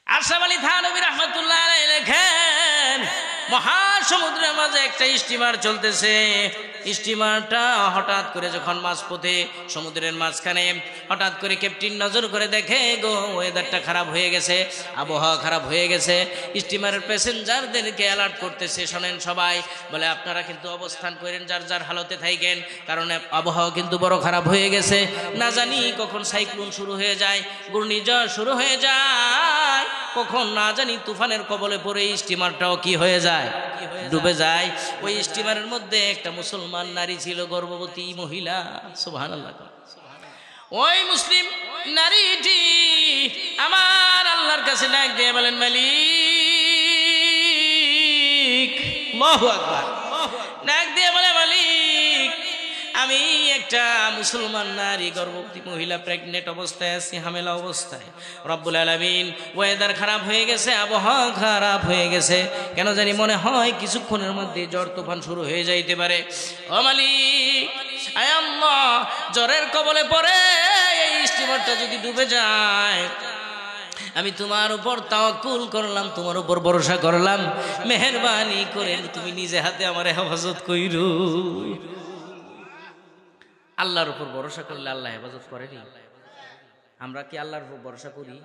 আশরাফ আলী থানভী রাহমাতুল্লাহ আলাইহি লেখেন, মহাসমুদ্রের মাঝে একটা স্টিমার চলতেছে। স্টিমারটা হঠাৎ করে যখন মাঝপথে সমুদ্রের মাঝখানে হঠাৎ করে ক্যাপ্টেন নজর করে দেখে গো ওয়েদারটা খারাপ হয়ে গেছে, আবহাওয়া খারাপ হয়ে গেছে। স্টিমারের প্যাসেঞ্জারদেরকে অ্যালার্ট করতেছে, শোনেন সবাই, বলে আপনারা কিন্তু অবস্থান করেন, যার যার হালতে থাকেন, কারণ আবহাওয়া কিন্তু বড় খারাপ হয়ে গেছে। না জানি কখন সাইক্লোন শুরু হয়ে যায়, ঘূর্ণিঝড় শুরু হয়ে যায়, কখন না জানি তুফানের কবলে পড়ে স্টিমারটাও কি হয়ে যায়, ডুবে যায়। ওই স্টিমারের মধ্যে একটা মুসলমান নারী ছিল, গর্ভবতী মহিলা। সুবহানাল্লাহ। ওই মুসলিম নারীটি আমার আল্লাহর কাছে ডাক দিয়ে বলেন, মালিক, আল্লাহু আকবার, ডাক দিয়ে বলে, মালিক, আমি একটা মুসলমান নারী, গর্ভবতী মহিলা, প্রেগনেন্ট অবস্থায় আছি, হামেলা অবস্থায়। রব্বুল আলামিন ওয়েদার খারাপ হয়ে গেছে, আবহাওয়া খারাপ হয়ে গেছে, কেন জানি মনে হয় কিছুক্ষণের মধ্যে ঝড় তুফান শুরু হয়ে যাইতে পারে। ও মালিক, আয় আল্লাহ, জ্বরের কবলে পড়ে এই স্টিমারটা যদি ডুবে যায়, আমি তোমার উপর তাওয়াক্কুল করলাম, তোমার উপর ভরসা করলাম, মেহেরবানি করে তুমি নিজে হাতে আমার হেফাজত কইরো। আল্লাহর উপর ভরসা করলে আল্লাহ হেফাজত করেনি? আমরা কি আল্লাহর উপর ভরসা করি?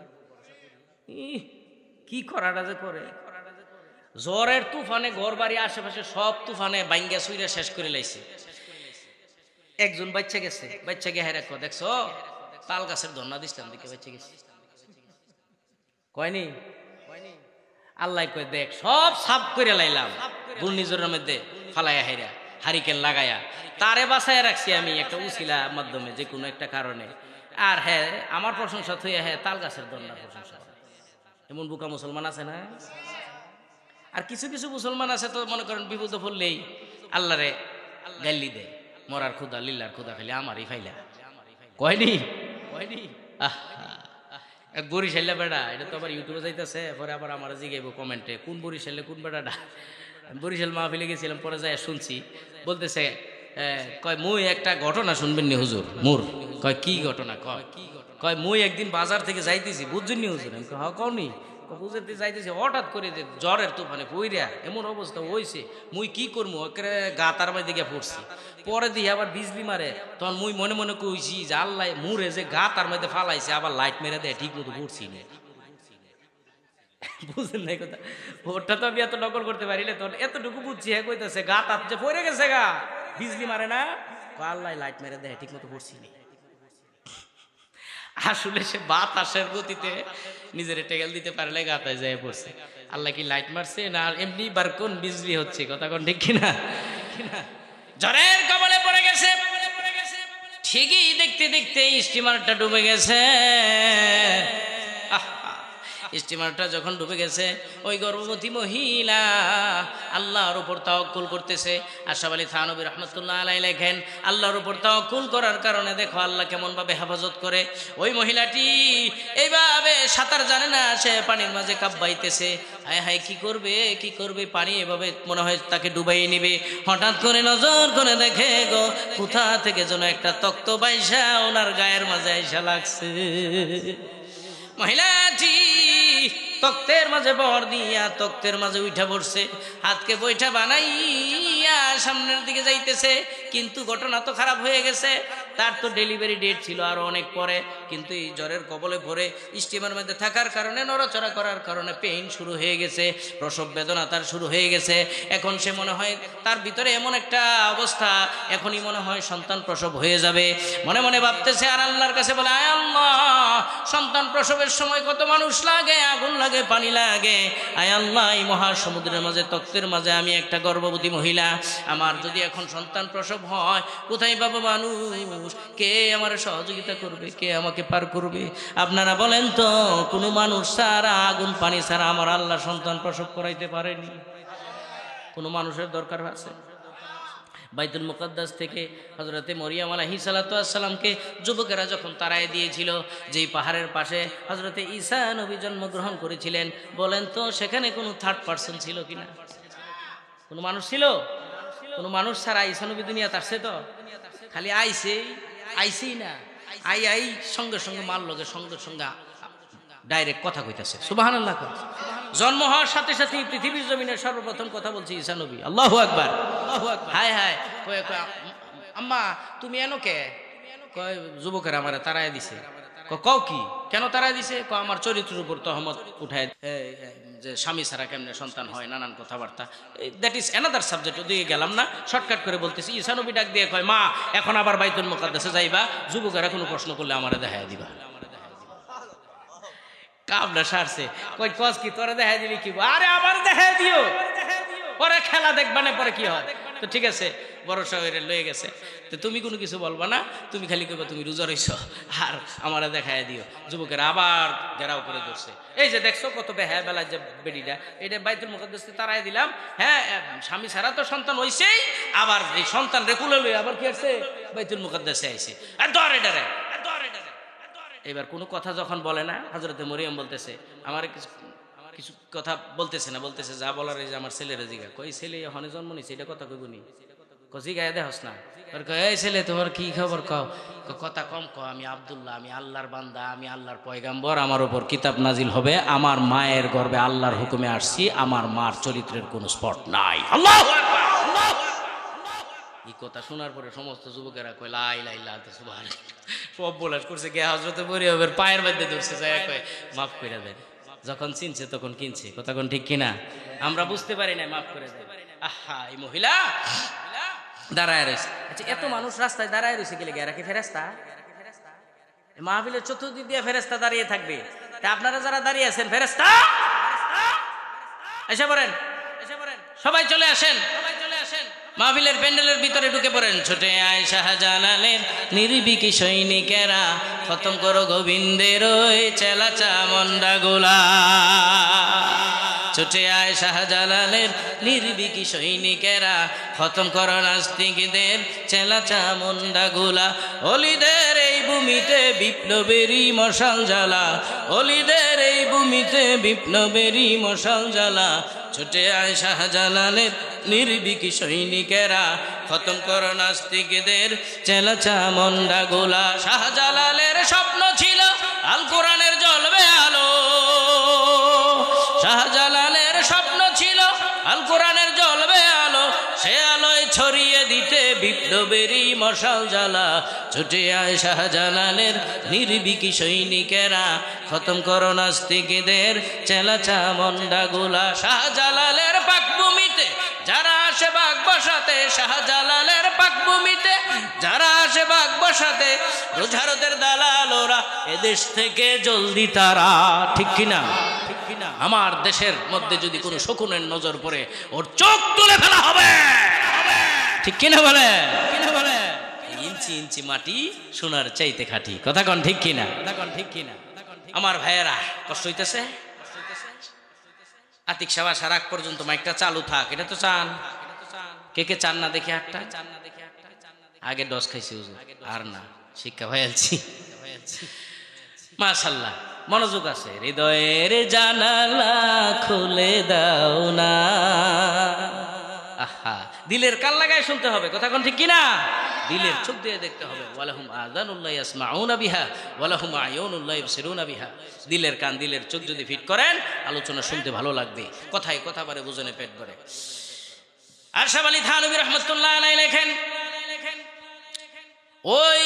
কি করাটা যে করে, জ্বরের তুফানে ঘর বাড়ি আশেপাশে সব তুফানে বাইঙ্গা সুইরা শেষ করে লাইছে। একজন বাচ্চা গেছে, বাচ্চা গে হেরা কো, দেখছো তাল গাছের ধন্না দিছিলাম দিকে বাচ্চা গেছে, কয়নি? আল্লাহ কয়, দেখ সব সাফ করে লাইলাম, ঘূর্ণিঝড়ের মধ্যে ফালাইয়া হেরা হারিকেন লাগায়া তারে বাঁচায় রাখছি আমি একটা উসিলা মাধ্যমে, যে কোনো একটা কারণে। আর হ্যাঁ, আমার প্রশংসা থইয়া হ্যাঁ তাল গাছের দন্ডার প্রশংসা। এমন বুকা মুসলমান আছে না? আর কিছু কিছু মুসলমান আছে তো মনে করেন বিপদ পড়লেই আল্লাহরে গাল্লি দেয়, মরার খুদা, লিল্লার খুদা, খালি আমারই ফাইলা, কয়নি? এক বরিশাল্লা বেড়া, এটা তো আবার ইউটিউবে যাইতেছে, পরে আবার আমার জিগাইব কমেন্টে, কোন বরিশাল্লা কোন বেড়াটা। বরিশাল মাহফিলে গেছিলাম, পরে যাই শুনছি, বলতেছে কয় মুই একটা ঘটনা শুনবেন নি হুজুর মোর। কয় কি ঘটনা? কয় মুই একদিন বাজার থেকে যাইতেছি, বুঝছেন নি হুজুর? আমি হ্যাঁ কওনি। বুঝতে যাইতেছি, হঠাৎ করে যে জ্বরের তুফানে পইরা এমন অবস্থা হয়েছে, মুই কি করবো, একেবারে গা তার মধ্যে গিয়ে পড়ছি। পরে দিয়ে আবার বিজলি মারে, তখন মুই মনে মনে কইছি যে আল্লাহ মুরে যে গা তার মধ্যে ফালাইছে, আবার লাইট মেরে দেয়, ঠিক মতো পড়ছি না। বুঝলেন না কথা? ওটা তো আমি এত নকল করতে পারি না, তখন এতটুকু বুঝছি। হ্যাঁ কইতেছে গা তার যে পড়ে গেছে, গা বিজলি মারে না, আল্লাহ লাইট মেরে দেয়, ঠিক মতো পড়ছি না। আসলে সে বাতাসের গতিতে নিজের টেকেল দিতে পারলে গাতায় যায় পড়ছে। আল্লাহ কি লাইট মারছে না এমনি বার কোন বিজলি হচ্ছে? কথা কোন ঠিক কিনা? জ্বরের কবলে পড়ে গেছে, ঠিকই দেখতে দেখতে স্টিমারটা ডুবে গেছে। স্টিমারটা যখন ডুবে গেছে, ওই গর্ভবতী মহিলা আল্লাহর উপর তাওয়াক্কুল করতেছে। আশরাফ আলী থানভী রাহমাতুল্লাহ আলাইহি লেখেন, আল্লাহর উপর তাওয়াক্কুল করার কারণে দেখো আল্লাহ কেমন ভাবে হেফাজত করে। ওই মহিলাটি এইভাবে সাঁতার জানে না, সে পানির মাঝে কাঁপাইতেছে। হায় হায়, কি করবে কি করবে, পানি এভাবে মনে হয় তাকে ডুবাই নিবে। হঠাৎ করে নজর করে দেখে গো কোথা থেকে যেন একটা তক্ত বাইসা ওনার গায়ের মাঝে আইসা লাগছে। মহিলাটি তক্তের মাঝে বর দিয়া তক্তের মাঝে উঠা পড়ছে, হাতকে বৈঠা বানাইয়া সামনের দিকে যাইতেছে। কিন্তু ঘটনা তো খারাপ হয়ে গেছে, তার তো ডেলিভারি ডেট ছিল আরো অনেক পরে। কিন্তু এই জ্বরের কবলে পড়ে স্টিমার মধ্যে থাকার কারণে, নড়াচড়া করার কারণে পেইন শুরু হয়ে গেছে, প্রসব বেদনা তার শুরু হয়ে গেছে। এখন সে মনে হয় তার ভিতরে এমন একটা অবস্থা, এখনই মনে হয় সন্তান প্রসব হয়ে যাবে। মনে মনে ভাবতেছে, আর আল্লাহর কাছে বলে, আয় আল্লাহ, সন্তান প্রসবের সময় কত মানুষ লাগে, আগুন লাগে, পানি লাগে। আয় আল্লাহ, এই মহাসমুদ্রের মাঝে তক্তের মাঝে আমি একটা গর্ভবতী মহিলা, আমার যদি এখন সন্তান প্রসব হয়, কোথায় পাবো মানুষ? কে আমার সহযোগিতা করবে? কে আমাকে পার করবে? আপনারা বলেন তো, কোনো মানুষ ছাড়া, আগুন পানি ছাড়া আমার আল্লাহ সন্তান প্রসব করাইতে পারেনি? কোনো মানুষের দরকার আছে? বাইতুল মুকাদ্দাস থেকে হযরতে মরিয়ম আলাইহিস সালাতু ওয়াস সালামকে যুবকেরা যখন তাড়ায় দিয়েছিল, যেই পাহাড়ের পাশে হযরতে ঈসা নবী জন্মগ্রহণ করেছিলেন, বলেন তো সেখানে কোনো থার্ড পারসন ছিল কিনা? কোনো মানুষ ছিল? কোনো মানুষ ছাড়া ঈসা নবী দুনিয়াতে আসছে? তো খালি আইছেই না, আই সঙ্গে সঙ্গে মার লগে সঙ্গে সঙ্গে ডাইরেক্ট কথা কইতাছে, সুবহানাল্লাহ। জন্ম হওয়ার সাথে সাথে পৃথিবীর জমিনের সর্বপ্রথম কথা বলছে ঈসা নবী। আল্লাহু আকবার, আল্লাহু আকবার। হায় হায়, আম্মা তুমি এনো কে? কয় যুবকের আমারে তাড়ায় দিছে। কও কি, কেন তাড়ায় দিছে? আমার চরিত্রের উপর তহমত উঠায়, যে স্বামী ছাড়া কেমনে সন্তান হয়, নানান কথাবার্তা। দ্যাট ইজ অ্যানাদার সাবজেক্ট, ওদিকে গেলাম না, শর্টকাট করে বলতেছি। ঈসা নবী ডাক দিয়ে কয়, মা এখন আবার বাইতুল মুকাদ্দাসে যাইবা, যুবকেরা কোনো প্রশ্ন করলে আমারে দেখায় দিবা। কাবলা সারছে, কই কস কি তোরে দেখায় দিলি কি? আরে আবার দেখায় দিও, পরে খেলা দেখবা না, পরে কি হয়। তো ঠিক আছে, বড় শহরে লয়ে গেছে, তো তুমি কোনো কিছু বলবা না, তুমি খালি কইবা তুমি রোজা রইছ আর আমারে দেখায় দিও। যুবকেরা আবার ঘেরাও করে ধরছে, এই যে দেখছো কত বেহায়া বেলা যে বেডিটা, এটা বাইতুল মুকাদ্দাসে তাড়ায় দিলাম। হ্যাঁ, স্বামী ছাড়া তো সন্তান হইছেই, আবার এই সন্তান রেকুলে লই আবার কি আছে বাইতুল মুকাদ্দাসে আইছে, আর ধরে ডারে। এবার কোনো কথা যখন বলে না, হযরতে মরিয়ম বলতেছে, আমার কিছু কথা বলতেছে না, বলতেছে যা বলার এই যে আমার ছেলেরা জিগা। কই ছেলে এখনে জন্ম নিছে, এটা কথা কইবনি? কজি গায়ে দেহস না। এই ছেলে তোমার কি খবর? কও। কথা কম কও, আমি আব্দুল্লাহ, আমি আল্লাহর বান্দা, আমি আল্লাহর পয়গাম্বর, আমার উপর কিতাব নাজিল হবে, আমার মায়ের গর্ভে আল্লাহর হুকুমে আসছি, আমার মার চরিত্রের কোনো স্পট নাই। আল্লাহু আকবার, আল্লাহু আকবার। এই কথা শোনার পরে সমস্ত যুবকেরা কয় লা ইলাহা ইল্লাল্লাহ সুবহানাল্লাহ, সব বলাস করছে গিয়ে হযরতে মরিয়মের পায়ের মধ্যে ধরছে, যায় কয় মাফ করে দেন। যখন চিনছে তখন কিনছে, কথা কোন ঠিক কিনা? আমরা বুঝতে পারি না, মাফ করে দেন। আহা, এই মহিলা দাঁড়ায় রয়েছে। আচ্ছা, এত মানুষ রাস্তায় দাঁড়ায় রয়েছে গেলে গেরা কি ফেরেশতা? মাহফিলের চতুর্দিক দিয়ে ফেরেশতা দাঁড়িয়ে থাকবে, তা আপনারা যারা দাঁড়িয়ে আছেন ফেরেশতা এসে পড়েন, সবাই চলে আসেন, মাহফিলের প্যান্ডেলের ভিতরে ঢুকে পড়েন। ছুটে আয় শাহজালালের নির্ভীক সৈনিকেরা, খতম করো গোবিন্দের ওই চেলা চামুন্ডা গোলা। ছুটে আয় শাহজালালের নির্ভীক সৈনিকেরা, খতম করো নাস্তিকদের চেলা চামুন্ডা গোলা। অলিদের এই ভূমিতে বিপ্লবেরই মশাল জ্বালা, অলিদের এই ভূমিতে বিপ্লবেরই মশাল জ্বালা। ছুটে আয় শাহজালালের নির্ভীক সৈনিকেরা, খতম করো নাস্তিকদের চেলা চামুন্ডা গোলা। শাহজালালের স্বপ্ন ছিল আল কোরআনের জ্বলবে আলো, শাহজালালের স্বপ্ন ছিল আল কোরআনের জ্বলবে আলো, সে আলোয় ছড়িয়ে দিতে বিপ্লবেরই মশাল জ্বালা। ছুটে আয় শাহজালালের নির্ভীক সৈনিকেরা, খতম করো নাস্তিকদের চেলা চামুন্ডা গোলা। শাহজালালের পাকভূমিতে যারা আসে বাগ বসাতে, শাহজালালের পাকভূমিতে যারা আসে বাগ বসাতে, রোজারতের দালাল ওরা এদেশ থেকে জলদি তারা। ঠিক কিনা? ঠিক কিনা? আমার দেশের মধ্যে যদি কোনো শকুনের নজর পড়ে, ওর চোখ তুলে ফেলা হবে। ঠিক কিনা বলে? ইঞ্চি ইঞ্চি মাটি সোনার চাইতে খাঁটি, কথা কন ঠিক কিনা? ঠিক কিনা? আমার ভাইয়েরা কষ্ট হইতেছে? আতিক সাবা সারাক পর্যন্ত মাইকটা চালু থাক, এটা তো চান। কে কে চান না দেখে একটা আগে ডস খাইছি হুজুর, আর না শিক্ষা হয়েছি। মাশাআল্লাহ, মনোযোগ আছে। হৃদয়ের জানালা খুলে দাও না, আহা, দিলের কান লাগায় শুনতে হবে, কথা কোন ঠিক কিনা? দিলের চোখ দিয়ে দেখতে হবে। ওয়ালাহুম আযানুল্লাহ ইয়াসমাউনা বিহা ওয়ালাহুম আয়ুনুল্লাহ ইবসিরুনা বিহা। দিলের কান, দিলের চোখ যদি ফিট করেন, আলোচনা শুনতে ভালো লাগবে, কথায় কথা বারে বুঝনে পেট ভরে। আরশাদ আলী থানভী রাহমাতুল্লাহ আলাইহি লেখেন, ওই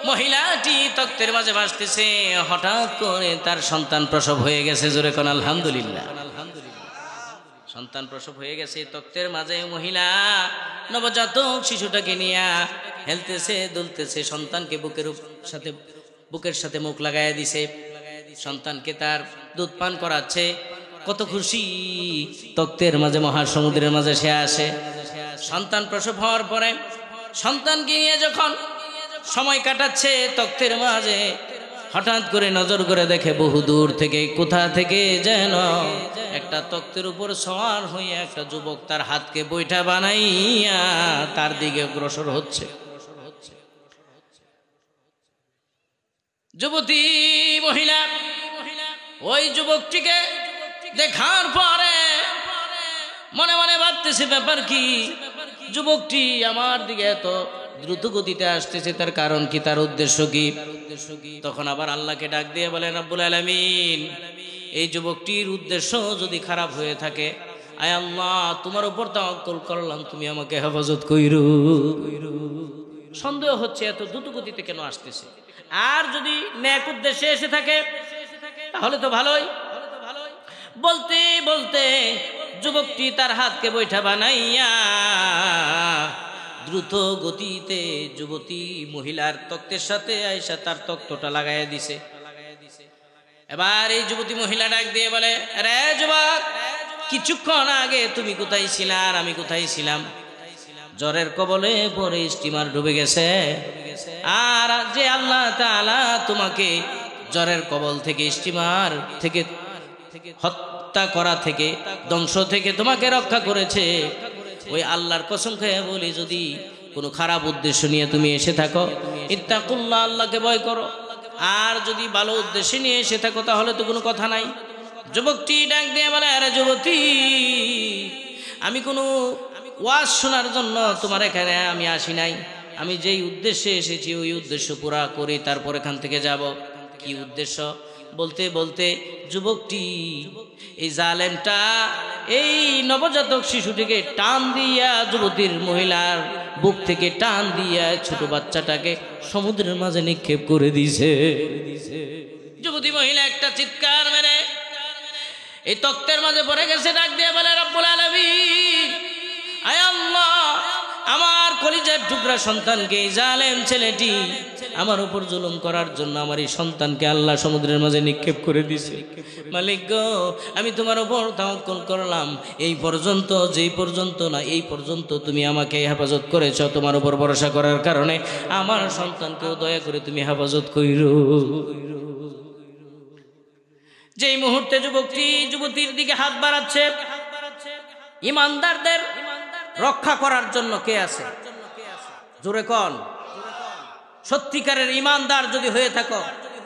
মহিলাটি তক্তের মাঝে ভাসতেছে, হঠাৎ করে তার সন্তান প্রসব হয়ে গেছে। জোরে কোন আলহামদুলিল্লাহ। সন্তান প্রসব হয়ে গেছে, তক্তের মাঝে মহিলা নবজাতক শিশুটাকে নিয়ে হেলতেছে দুলতেছে, সন্তানকে বুকের সাথে মুখ লাগাইয়া দিছে, সন্তানকে তার দুধ পান করাচ্ছে। কত খুশি! তক্তের মাঝে মহাসমুদ্রের মাঝে সে আসে। সন্তান প্রসব হওয়ার পরে সন্তানকে নিয়ে যখন সময় কাটাচ্ছে তক্তের মাঝে, হঠাৎ করে নজর করে দেখে বহু দূর থেকে কোথা থেকে যেন একটা তক্তের উপর সওয়ার হয়ে একটা যুবক তার হাতকে বৈঠা বানাইয়া তার দিকে অগ্রসর হচ্ছে। যুবতী মহিলা ওই যুবকটিকে দেখার পরে মনে মনে ভাবতেছে, ব্যাপার কি? যুবকটি আমার দিকে এত দ্রুত গতিতে আসতেছে, তার কারণ কি, তার উদ্দেশ্য কি? তখন আবার আল্লাহকে ডাক দিয়ে বলেন, রব্বুল আলামিন, এই যুবকটির উদ্দেশ্য যদি খারাপ হয়ে থাকে, আয় আল্লাহ, তোমার উপর তাওয়াক্কুল করলাম, তুমি আমাকে হেফাজত কইরো। সন্দেহ হচ্ছে এত দ্রুত গতিতে কেন আসতেছে। আর যদি নেক উদ্দেশ্যে এসে থাকে তাহলে তো ভালোই। বলতে বলতে যুবকটি তার হাতকে বৈঠা বানাইয়া দ্রুত গতিতে যুবতী মহিলার তক্তের সাথে আইসা তার তক্তটা লাগাইয়া দিছে। এবার এই যুবতী মহিলা ডাক দিয়ে বলে, রে যুবক, কিছুক্ষণ আগে তুমি কোথায় ছিলা আর আমি কোথায় ছিলাম? জ্বরের কবলে পরে স্টিমার ডুবে গেছে। আর যে আল্লাহ তাআলা তোমাকে জ্বরের কবল থেকে, স্টিমার থেকে, হত্যা করা থেকে, ধ্বংস থেকে তোমাকে রক্ষা করেছে, ওই আল্লাহর কসম খেয়ে বলি, যদি কোনো খারাপ উদ্দেশ্য নিয়ে তুমি এসে থাকো, ইত্তাকুল্লাহ, আল্লাহকে ভয় করো। আর যদি ভালো উদ্দেশ্য নিয়ে এসে থাকো তাহলে তো কোনো কথা নাই। যুবকটি ডাক দিয়ে বলে, আরে যুবতী, আমি কোনো ওয়াজ শোনার জন্য তোমার এখানে আমি আসি নাই। আমি যেই উদ্দেশ্যে এসেছি ওই উদ্দেশ্য পুরা করে তারপর এখান থেকে যাব। কি উদ্দেশ্য? বলতে বলতে যুবকটি, এই জালেমটা এই নবজাতক শিশুটিকে টান দিয়া, যুবতীর মহিলার বুক থেকে টান দিয়া ছোট বাচ্চাটাকে সমুদ্রের মাঝে নিক্ষেপ করে দিয়েছে। যুবতী মহিলা একটা চিৎকার মেরে এই তক্তের মাঝে পড়ে গেছে, ডাক দিয়ে বলে, রব্বুল আলামিন, আয় আল্লাহ, আমার কলিজার টুকরা সন্তানকে এই জালেম ছেলেটি আমার উপর জুলুম করার জন্য আমার এই সন্তানকে আল্লাহ সমুদ্রের মাঝে নিক্ষেপ করে দিয়েছে। মালিক গো, আমি তোমার উপর তাওয়াক্কুল করলাম, এই পর্যন্ত, যেই পর্যন্ত না এই পর্যন্ত তুমি আমাকে হেফাজত করেছ, তোমার উপর ভরসা করার কারণে আমার সন্তানকেও দয়া করে তুমি হেফাজত কইরো। যেই মুহূর্তে যুবকটি যুবতীর দিকে হাত বাড়াচ্ছে, ইমানদারদের রক্ষা করার জন্য কে আছে? জোরে কোন? সত্যিকারের ইমানদার যদি হয়ে থাকো,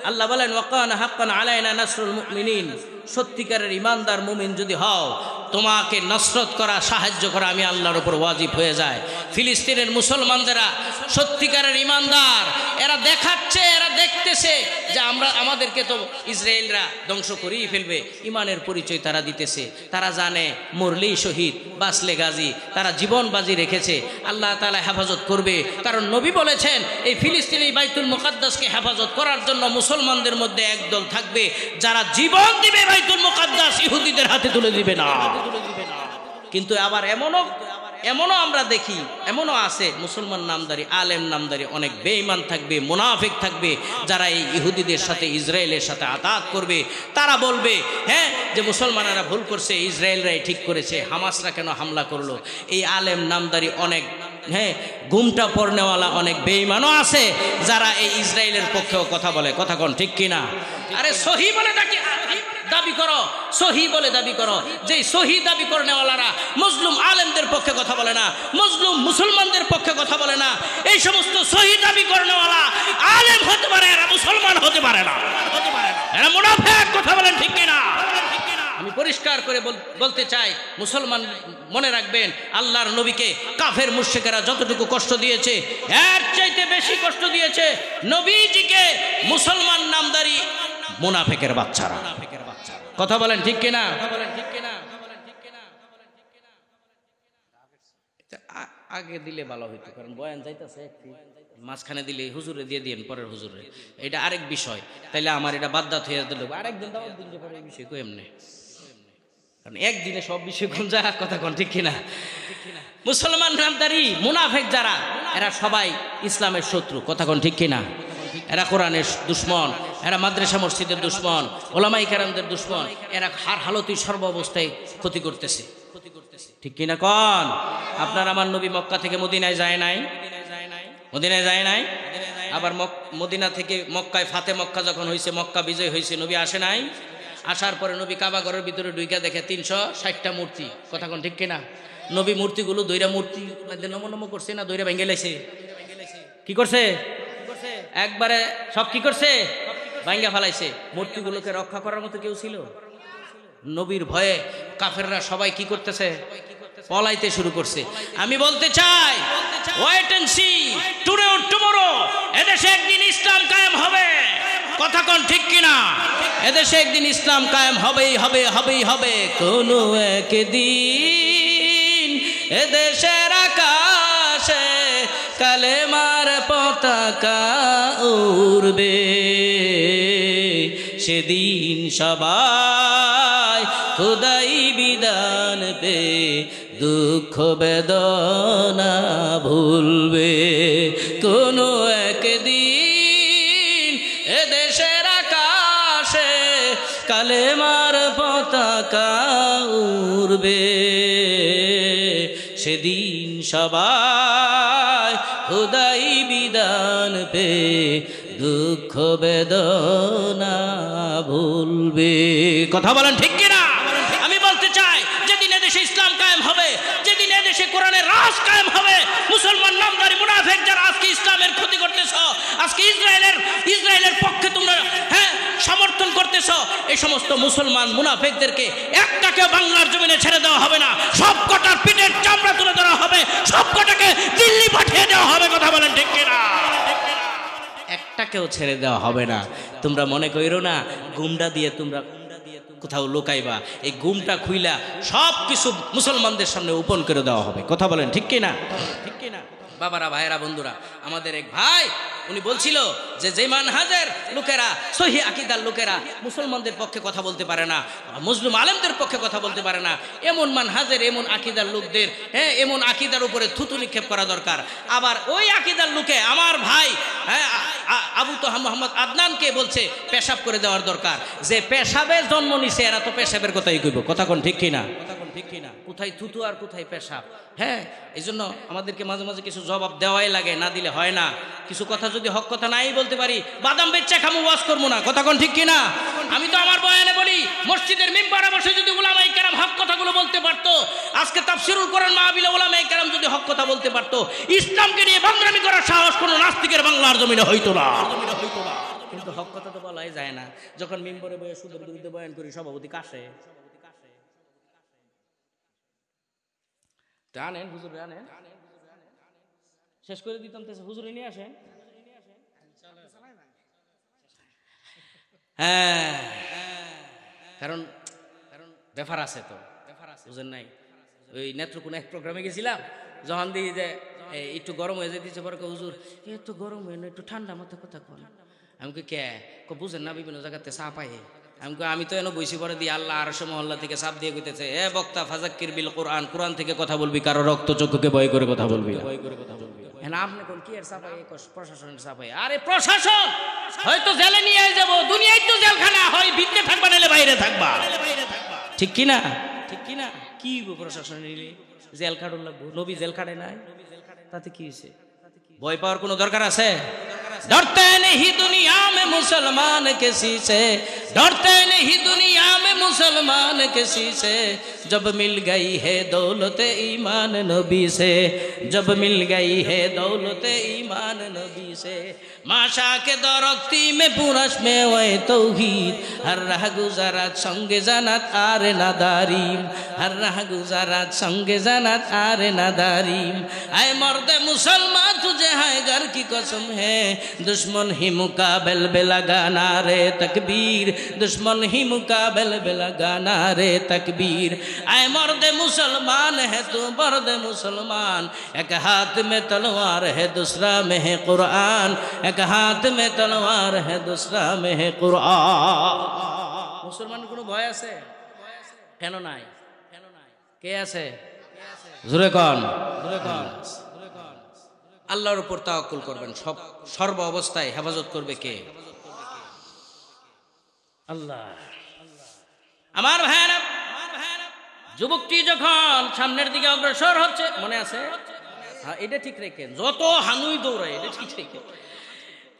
আল্লাহ বলেন, ওয়াকানা হাক্কান আলাইনা নাসরুল মুমিনিন, সত্যিকারের ইমানদার মুমিন যদি হও, তোমাকে নসরত করা, সাহায্য করা আমি আল্লাহর উপর ওয়াজিব হয়ে যায়। ফিলিস্তিনের মুসলমানদেরা সত্যিকারের ইমানদার, এরা দেখাচ্ছে, এরা দেখতেছে যে আমাদেরকে তো ইসরায়েলরা ধ্বংস করেই ফেলবে। ইমানের পরিচয় তারা দিতেছে। তারা জানে মরলেই শহীদ, বাঁচলে গাজী। তারা জীবন বাজি রেখেছে, আল্লাহ তাআলা হেফাজত করবে। কারণ নবী বলেছেন, এই ফিলিস্তিনি বাইতুল মুকাদ্দাসকে হেফাজত করার জন্য মুসলমানদের মধ্যে একদল থাকবে যারা জীবন দিবে, বাইতুল মুকাদ্দাস ইহুদিদের হাতে তুলে দিবে না। কিন্তু আবার এমনও আমরা দেখি, এমনও আছে মুসলমান নামদারি, আলেম নামদারি অনেক বেঈমান থাকবে, মুনাফিক থাকবে, যারা এই ইহুদিদের সাথে, ইসরায়েলের সাথে আতাত করবে। তারা বলবে, হ্যাঁ, যে মুসলমানেরা ভুল করছে, ইসরায়েলরাই ঠিক করেছে, হামাসরা কেন হামলা করলো। এই আলেম নামদারি অনেক, হ্যাঁ, ঘুমটা পড়নেওয়ালা অনেক বেঈমানও আছে যারা এই ইসরায়েলের পক্ষেও কথা বলে। কথা কোন ঠিক কিনা? আরে সহি বলে দাবি করো, সহি বলে দাবি করো। যে সহি দাবি করনেওয়ালারা মুসলিম আলেমদের পক্ষে কথা বলে না, মুসলিম মুসলমানদের পক্ষে কথা বলে না। এই সমস্ত সহি দাবি করনেওয়ালা আলেম হতে পারে, এরা মুসলমান হতে পারে না, এরা মুনাফিক। কথা বলেন ঠিক কিনা? আমি পরিষ্কার করে বলতে চাই, মুসলমান মনে রাখবেন, আল্লাহর নবীকে কাফের মুশরিকেরা যতটুকু কষ্ট দিয়েছে, এর চাইতে বেশি কষ্ট দিয়েছে নবীজিকে মুসলমান নামদারি মুনাফিকের বাচ্চারা। কথা বলেন ঠিক কিনা? আগে দিলে ভালো হইতো, কারণ বয়ান যাইতেছে, মাঝখানে দিলে হুজুরে দিয়ে দিন, পরের হুজুরে, এটা আরেক বিষয়। তাইলে আমার এটা বাদদাত হয়ে দিল, আরেকদিন দাওয়াত দিলে পরে এই বিষয় কই এমনি, কারণ একদিনে সব বিষয় কোন যা। কথা কোন ঠিক কিনা? মুসলমান নামদারি মুনাফিক যারা, এরা সবাই ইসলামের শত্রু। কথা কোন ঠিক কিনা? এরা কোরআনের দুশ্মন, এরা মাদ্রাসা মসজিদের দুশ্মন, ওলামায়ে কেরামদের দুশ্মন। এরা হার হালতই সর্ব অবস্থায় ক্ষতি করতেছে। ঠিক কিনা কোন? আপনার আমার নবী মক্কা থেকে মদিনায় যায় নাই, মদিনায় যায় নাই। আবার মদিনা থেকে মক্কায় ফাতে মক্কা যখন হয়েছে, মক্কা বিজয় হয়েছে, নবী আসে নাই। আসার পরে নবী কাবা ঘরের ভিতরে ঢুইকা দেখে 360টা মূর্তি। কথা কোন ঠিক কিনা? নবী মূর্তিগুলো দইরা মূর্তি নম নম করছে না, দইরা ভেঙে লাইছে। কি করছে? একবারে সব কি করছে? ভাঙ্গা ফেলাইছে। মূর্তিগুলোকে রক্ষা করার মতো কেউ ছিল? নবীর ভয়ে কাফেররা সবাই কি করতেছে? পলাইতে শুরু করছে। আমি বলতে চাই, wait and see, today or tomorrow এদেশে একদিন ইসলাম কায়েম হবে। কথা কোন ঠিক কিনা? এদেশে একদিন ইসলাম কায়েম হবেই হবে, হবেই হবে। কোনো একদিন এদেশের আকাশে কালেমার পতাকা উড়বে, সেদিন সবাই খোদাই বিধান পে দুঃখ বেদনা ভুলবে। কোনো একদিন এদেশের আকাশে কালেমার পতাকা উড়বে, সেদিন সবাই খোদাই বিধান পে দুঃখ বেদনা ভুলবে। কথা বলেন ঠিক কিনা? আমি বলতে চাই যেদিন এদেশে ইসলাম কায়েম হবে, যেদিন এদেশে কোরআনের রাজ কায়েম হবে, মুসলমান নামদারি মুনাফিক যারা আজকে ইসলামের ক্ষতি করতেছ, আজকে ইসরায়েলের পক্ষে তোমরা সমর্থন করতেছ, এই সমস্ত মুসলমান মুনাফিকদেরকে একটাকে বাংলার জমিনে ছেড়ে দেওয়া হবে না। সব কটার পিঠের চামড়া তুলে দেওয়া হবে, সব কটাকে দিল্লি পাঠিয়ে দেওয়া হবে। কথা বলেন ঠিক কিনা? একটাকেও ছেড়ে দেওয়া হবে না। তোমরা মনে কইরো না গুমটা দিয়ে তোমরা কোথাও লুকাইবা, এই গুমটা খুইলা সব কিছু মুসলমানদের সামনে ওপেন করে দেওয়া হবে। কথা বলেন ঠিক কিনা? ঠিক কিনা? বাবারা, ভাইয়েরা, বন্ধুরা, আমাদের এক ভাই উনি বলছিল যে যে মানহাজের লোকেরা, সহি আকীদার লোকেরা মুসলমানদের পক্ষে কথা বলতে পারে না, মুসলিম আলেমদের পক্ষে কথা বলতে পারে না, এমন মানহাজের এমন আকীদার লোকদের এমন আকীদার উপরে থুতু নিক্ষেপ করা দরকার। আবার ওই আকীদার লোকে আমার ভাই আবু তোহা মোহাম্মদ আদনানকে বলছে পেশাব করে দেওয়ার দরকার। যে পেশাবে জন্ম নিছে এরা তো পেশাবের কথাই কইব। কথা কোন ঠিক কিনা? ঠিক কিনা? কোথায় থুতু আর কোথায় পেশাব? এই জন্য আমাদেরকে মাঝে মাঝে কিছু জবাব দেওয়াই লাগে, না দিলে হয় না। কিছু কথা যদি হক কথা নাই বলতে পারি, বাদাম বেচা খামু, ওয়াজ করবো না। কথা কোন ঠিক কিনা? আমি তো আমার বয়ানে বলি, মসজিদের মিম্বারে বসে যদি উলামায়ে কেরাম হক কথাগুলো বলতে পারতো, আজকে তাফসীরুল কোরআন মাহফিলে উলামায়ে কেরাম যদি হক কথা বলতে পারতো, ইসলামকে নিয়ে বাংলামি করার সাহস কোনো নাস্তিকের বাংলার জমিনে হইতো না। কিন্তু হক কথা তো বলাই যায় না। যখন মিম্বরে বসে সুদের বিরুদ্ধে বয়ান করি, সভাপতি কাশে। আনেন হুজুর, আনেন, শেষ করে দিতাম তো, হুজুরে নিয়ে আসেন। কারণ ব্যাপার আছে তো, বুঝেন নাই? ওই নেত্রকোনা এক প্রোগ্রামে গেছিলাম, যখন দিই যে একটু গরম হয়ে যেতেছে, পরে হুজুর একটু গরম হয়ে না, একটু ঠান্ডা মতো কথা বল। আমি কে বুঝেন না, বিভিন্ন জায়গাতে চা পাই। আমি তো এনে বইসি পরে দিয়ে আল্লাহ আরশ মহল্লা থেকে চাপ দিয়ে কইতেছে, এ বক্তা ফাজাক্কির বিল কোরআন, কোরআন থেকে কথা বলবি, কারো রক্ত চক্ষুকে ভয় করে কথা বলবি। আপনি কোন কি এর চাপাই? প্রশাসনের চাপাই। আরে প্রশাসন হয়তো জেলে নিয়ে যাবো, দুনিয়ায় তো জেলখানা হয়, ভিতরে থাকবা নাহলে বাইরে থাকবা। ঠিক কিনা? ঠিক কিনা? কি প্রশাসন নিলে জেল খাটুন লাগবো? নবী জেল খাটে নাই, তাতে কি হয়েছে? ভয় পাওয়ার কোনো দরকার আছে? डरते नहीं दुनिया में मुसलमान किसी से, डरते नहीं दुनिया में मुसलमान किसी से, जब मिल गई है दौलत ईमान नबी से, जब मिल गई है दौलत ईमान नबी से, माशा के दरख्ती में पुरश में वही तौहीद, हर राह गुजारात संगे जनात आरे नादारीम, हर राह गुजारात संगे जनात आरे नादारीम। ऐ मर्द मुसलमान तुझे है घर की कसम है, दुश्मन ही मुकाबल पे लगा नारे तकबीर, दुश्मन ही मुकाबल पे लगा नारे तकबीर। ऐ मर्द मुसलमान है तू मर्द मुसलमान, एक हाथ में तलवार है दूसरा में है कुरान, एक हाथ में तलवार है दूसरा में है कुरान। मुसलमान কোনো ভয় আছে? কেন নাই? কে আছে? জোরে কোন? আল্লাহর উপর তাওয়াক্কুল করবেন, সব সর্ব অবস্থায় হেফাজত করবে কে? আল্লাহ। আমার ভাইরা, যুবকটি যখন সামনের দিকে অগ্রসর হচ্ছে, মনে আছে? হ্যাঁ, এটা ঠিক রেখেন, যত হানুই দৌড়ায় এটা ঠিক রেখেন।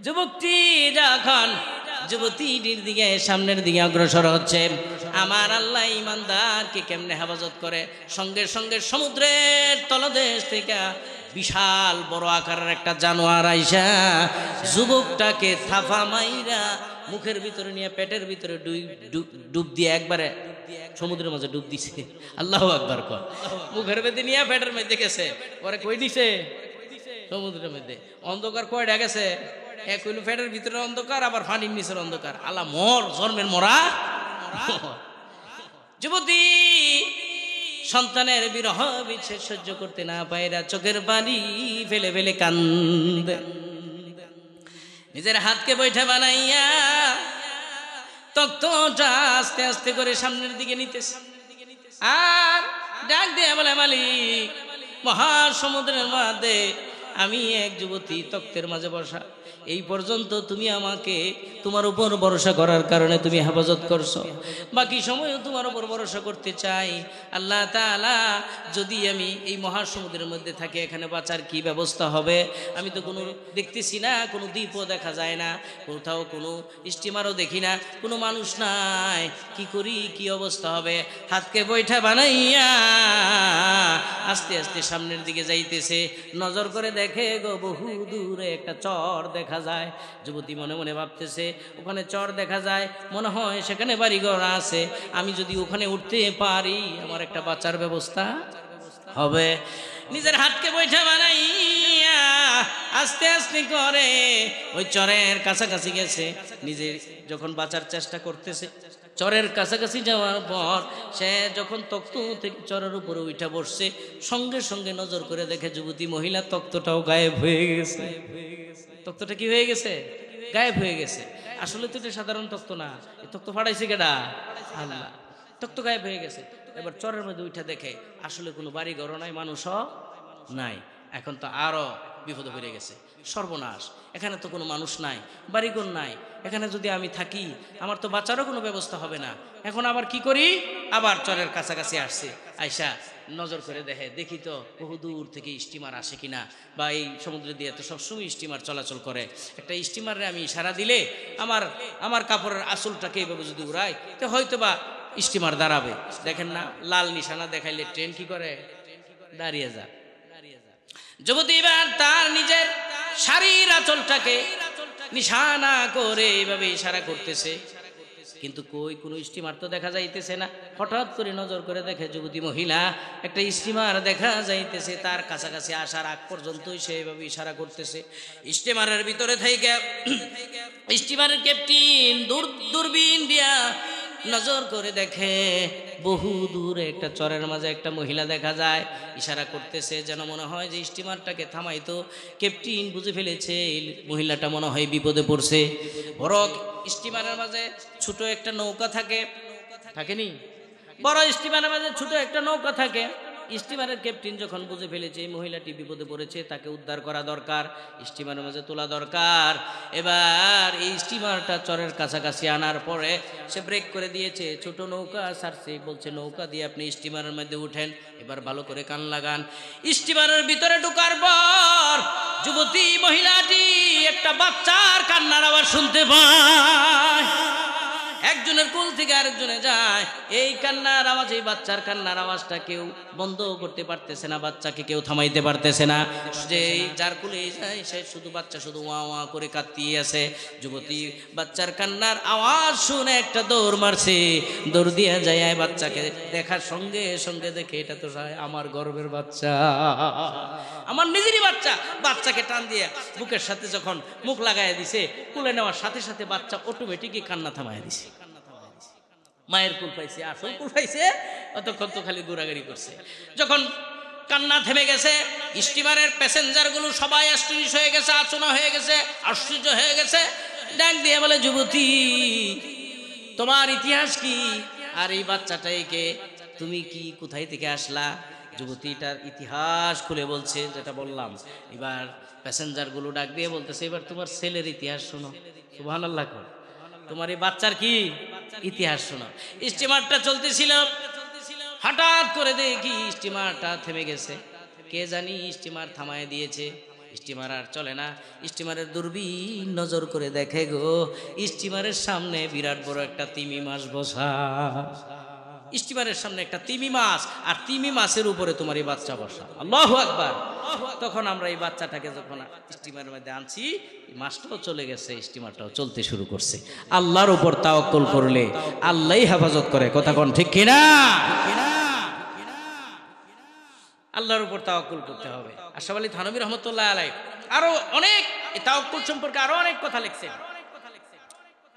যুবকটি যখন যুবতীটির দিকে সামনের দিকে অগ্রসর হচ্ছে, আমার আল্লাহ ইমানদারকে কেমনে হেফাজত করে? সঙ্গে সঙ্গে সমুদ্রের তলদেশ থেকে বিশাল বড় আকারের একটা জানোয়ার আইসা যুবকটাকে থাফা মাইরা মুখের ভিতরে নিয়ে পেটের ভিতরে ডুব দিয়ে একবারে সমুদ্রের মাঝে ডুব দিছে। আল্লাহু আকবার কর। মুখের মধ্যে নিয়ে পেটের মধ্যে গেছে, পরে কই দিছে? সমুদ্রের মধ্যে অন্ধকার কয়টা গেছে, এক হইল ফ্যাটের ভিতরে অন্ধকার, আবার পানির নিচের অন্ধকার। আল্লাহ মর জন্মের মরা। যুবতী সন্তানের বিরহ বিচ্ছেদ সহ্য করতে না পায়রা চোখের পানি ফেলে ফেলে কান্দে। নিজের হাতকে বৈঠা বানাইয়া তক্তটা আস্তে আস্তে করে সামনের দিকে নিতেছে, আর ডাক দিয়ে বলে, মালিক, মহাসমুদ্রের মধ্যে আমি এক যুবতী তক্তের মাঝে বসা, এই পর্যন্ত তুমি আমাকে তোমার উপর ভরসা করার কারণে তুমি হেফাজত করছো, বাকি সময়ও তোমার উপর ভরসা করতে চাই। আল্লাহ তাআলা, যদি আমি এই মহাসমুদ্রের মধ্যে থাকি, এখানে বাঁচার কি ব্যবস্থা হবে? আমি তো কোনো দেখতেছি না, কোনো দ্বীপও দেখা যায় না, কোথাও কোনো স্টিমারও দেখি না, কোনো মানুষ নাই, কি করি, কি অবস্থা হবে? হাতকে বৈঠা বানাইয়া আস্তে আস্তে সামনের দিকে যাইতেছে। নজর করে দেখে গো, বহু দূরে একটা চর দেখা যায়। যুবতী মনে মনে ভাবতেছে, ওখানে চর দেখা যায়, মনে হয় সেখানে বাড়িঘর আছে, আমি যদি ওখানে উঠতে পারি আমার একটা বাঁচার ব্যবস্থা হবে। নিজের হাতকে বৈঠা বানাইয়া আস্তে আস্তে করে ওই চরের কাছাকাছি গেছে। নিজে যখন বাঁচার চেষ্টা করতেছে, চরের কাছাকাছি যাওয়ার পর সে যখন তক্ত থেকে চরের উপরে উঠা বসছে, সঙ্গে সঙ্গে নজর করে দেখে যুবতী মহিলা তক্তটাও গায়েব হয়ে গেছে। তক্তটা কি হয়ে গেছে? গায়েব হয়ে গেছে। আসলে তো এটা সাধারণ তক্ত না, এই তক্ত ফাটাইছে কেডা? আল্লাহ। তক্ত গায়েব হয়ে গেছে। এবার চরের মধ্যে উঠা দেখে আসলে কোনো বাড়ি ঘর নাই, মানুষও নাই। এখন তো আরো বিপদে পড়ে গেছে, সর্বনাশ, এখানে তো কোনো মানুষ নাই, বাড়িঘর নাই, এখানে যদি আমি থাকি আমার তো বাঁচারও কোনো ব্যবস্থা হবে না। এখন আবার কি করি? আবার চরের কাছাকাছি আসছে, আয়সা নজর করে দেখি তো বহু দূর থেকে স্টিমার আসে কিনা, বা এই সমুদ্র দিয়ে তো সবসময় স্টিমার চলাচল করে, একটা স্টিমারে আমি ইশারা দিলে আমার কাপড়ের আসলটাকে এইভাবে যদি উড়াই তো হয়তো বা স্টিমার দাঁড়াবে। দেখেন না, লাল নিশানা দেখাইলে ট্রেন কি করে? দাঁড়িয়ে যা। যুবতী এবার তার নিজের শাড়ির আঁচলটাকে নিশানা করে এইভাবে ইশারা করতেছে, কিন্তু কই কোনো স্টিমার তো দেখা যাইতেছে না। হঠাৎ করে নজর করে দেখে যুবতী মহিলা একটা স্টিমার দেখা যাইতেছে, তার কাছাকাছি আসার আগ পর্যন্তই সে এইভাবে ইশারা করতেছে। স্টিমারের ভিতরে থেকে স্টিমারের ক্যাপ্টেন দূরবীন দিয়া নজর করে দেখে বহু দূরে একটা চরের মাঝে একটা মহিলা দেখা যায়, ইশারা করতেছে, যেন মনে হয় যে স্টিমারটাকে থামাইতো। ক্যাপ্টেন বুঝে ফেলেছে এই মহিলাটা মনে হয় বিপদে পড়ছে। বড় স্টিমারের মাঝে ছোট একটা নৌকা থাকেনি? বড় স্টিমারের মাঝে ছোট একটা নৌকা থাকে। স্টিমারের ক্যাপ্টেন যখন বুঝে ফেলেছে এই মহিলাটি বিপদে পড়েছে, তাকে উদ্ধার করা দরকার, স্টিমারের মাঝে তোলা দরকার। এবার এই স্টিমারটা চরের কাছাকাছি আনার পরে সে ব্রেক করে দিয়েছে, ছোট নৌকা ছাড়ছে, বলছে নৌকা দিয়ে আপনি স্টিমারের মধ্যে উঠেন। এবার ভালো করে কান লাগান। স্টিমারের ভিতরে ঢোকার পর যুবতী মহিলাটি একটা বাচ্চার কান্নার আওয়াজ শুনতে পায়। একজনের কোল থেকে আরেকজনে যায়, এই কান্নার আওয়াজ, এই বাচ্চার কান্নার আওয়াজটা কেউ বন্ধ করতে পারতেছে না, বাচ্চাকে কেউ থামাইতে পারতেছে না। যে যার কোলে যায় সে শুধু বাচ্চা শুধু ওয়া ওয়া করে কাঁদতেই আছে। যুবতী বাচ্চার কান্নার আওয়াজ শুনে একটা দৌড় মারছে, দৌড় দিয়ে যায় বাচ্চাকে দেখার সঙ্গে সঙ্গে দেখে এটা তো আমার গর্বের বাচ্চা, আমার নিজেরই বাচ্চা। বাচ্চাকে টান দিয়ে বুকের সাথে যখন মুখ লাগাই দিছে, কোলে নেওয়ার সাথে সাথে বাচ্চা অটোমেটিকই কান্না থামাই দিছে। মায়ের কুল পাইছে, আসল কুল পাইছে, অতক্ষণ তো খালি দৌড়াগাড়ি করছে। যখন কান্না থেমে গেছে, স্টিমারের প্যাসেঞ্জার গুলো সবাই আশ্চর্য হয়ে গেছে, আচনা হয়ে গেছে, আশ্চর্য হয়ে গেছে। ডাক দিয়ে বলে, যুবতী তোমার ইতিহাস কি? আর এই বাচ্চাটাকে তুমি কি কোথায় থেকে আসলা? যুবতীটার ইতিহাস খুলে বলছে, যেটা বললাম। এবার প্যাসেঞ্জার গুলো ডাক দিয়ে বলতেছে, এবার তোমার ছেলের ইতিহাস শোনো। সুবহানাল্লাহ, তোমার এই বাচ্চার কি ইতিহাস শোনো। স্টিমারটা চলতেছিল, হঠাৎ করে দেখি স্টিমারটা থেমে গেছে। কে জানি স্টিমার থামায় দিয়েছে, স্টিমার আর চলে না। স্টিমারের দূরবীন নজর করে দেখে গো, স্টিমারের সামনে বিরাট বড় একটা তিমি মাছ বসা। স্টিমারের সামনে একটা তিমি মাছ, আর তিমি মাছের উপরে তোমার এই বাচ্চা বসা। আল্লাহু আকবার। তখন আমরা এই বাচ্চাটাকে যখন স্টিমারের মধ্যে আনছি, মাছটাও চলে গেছে, স্টিমারটাও চলতে শুরু করছে। আল্লাহর উপর তাওয়াক্কুল করলে আল্লাহই হেফাজত করে। কথা কোন ঠিক কিনা? আল্লাহর উপর তাওয়াক্কুল করতে হবে। আশরাফ আলী থানভী রহমতুল্লাহ আলাইহি আরো অনেক এই তাওয়াক্কুল সম্পর্কে আরো অনেক কথা লিখছেন।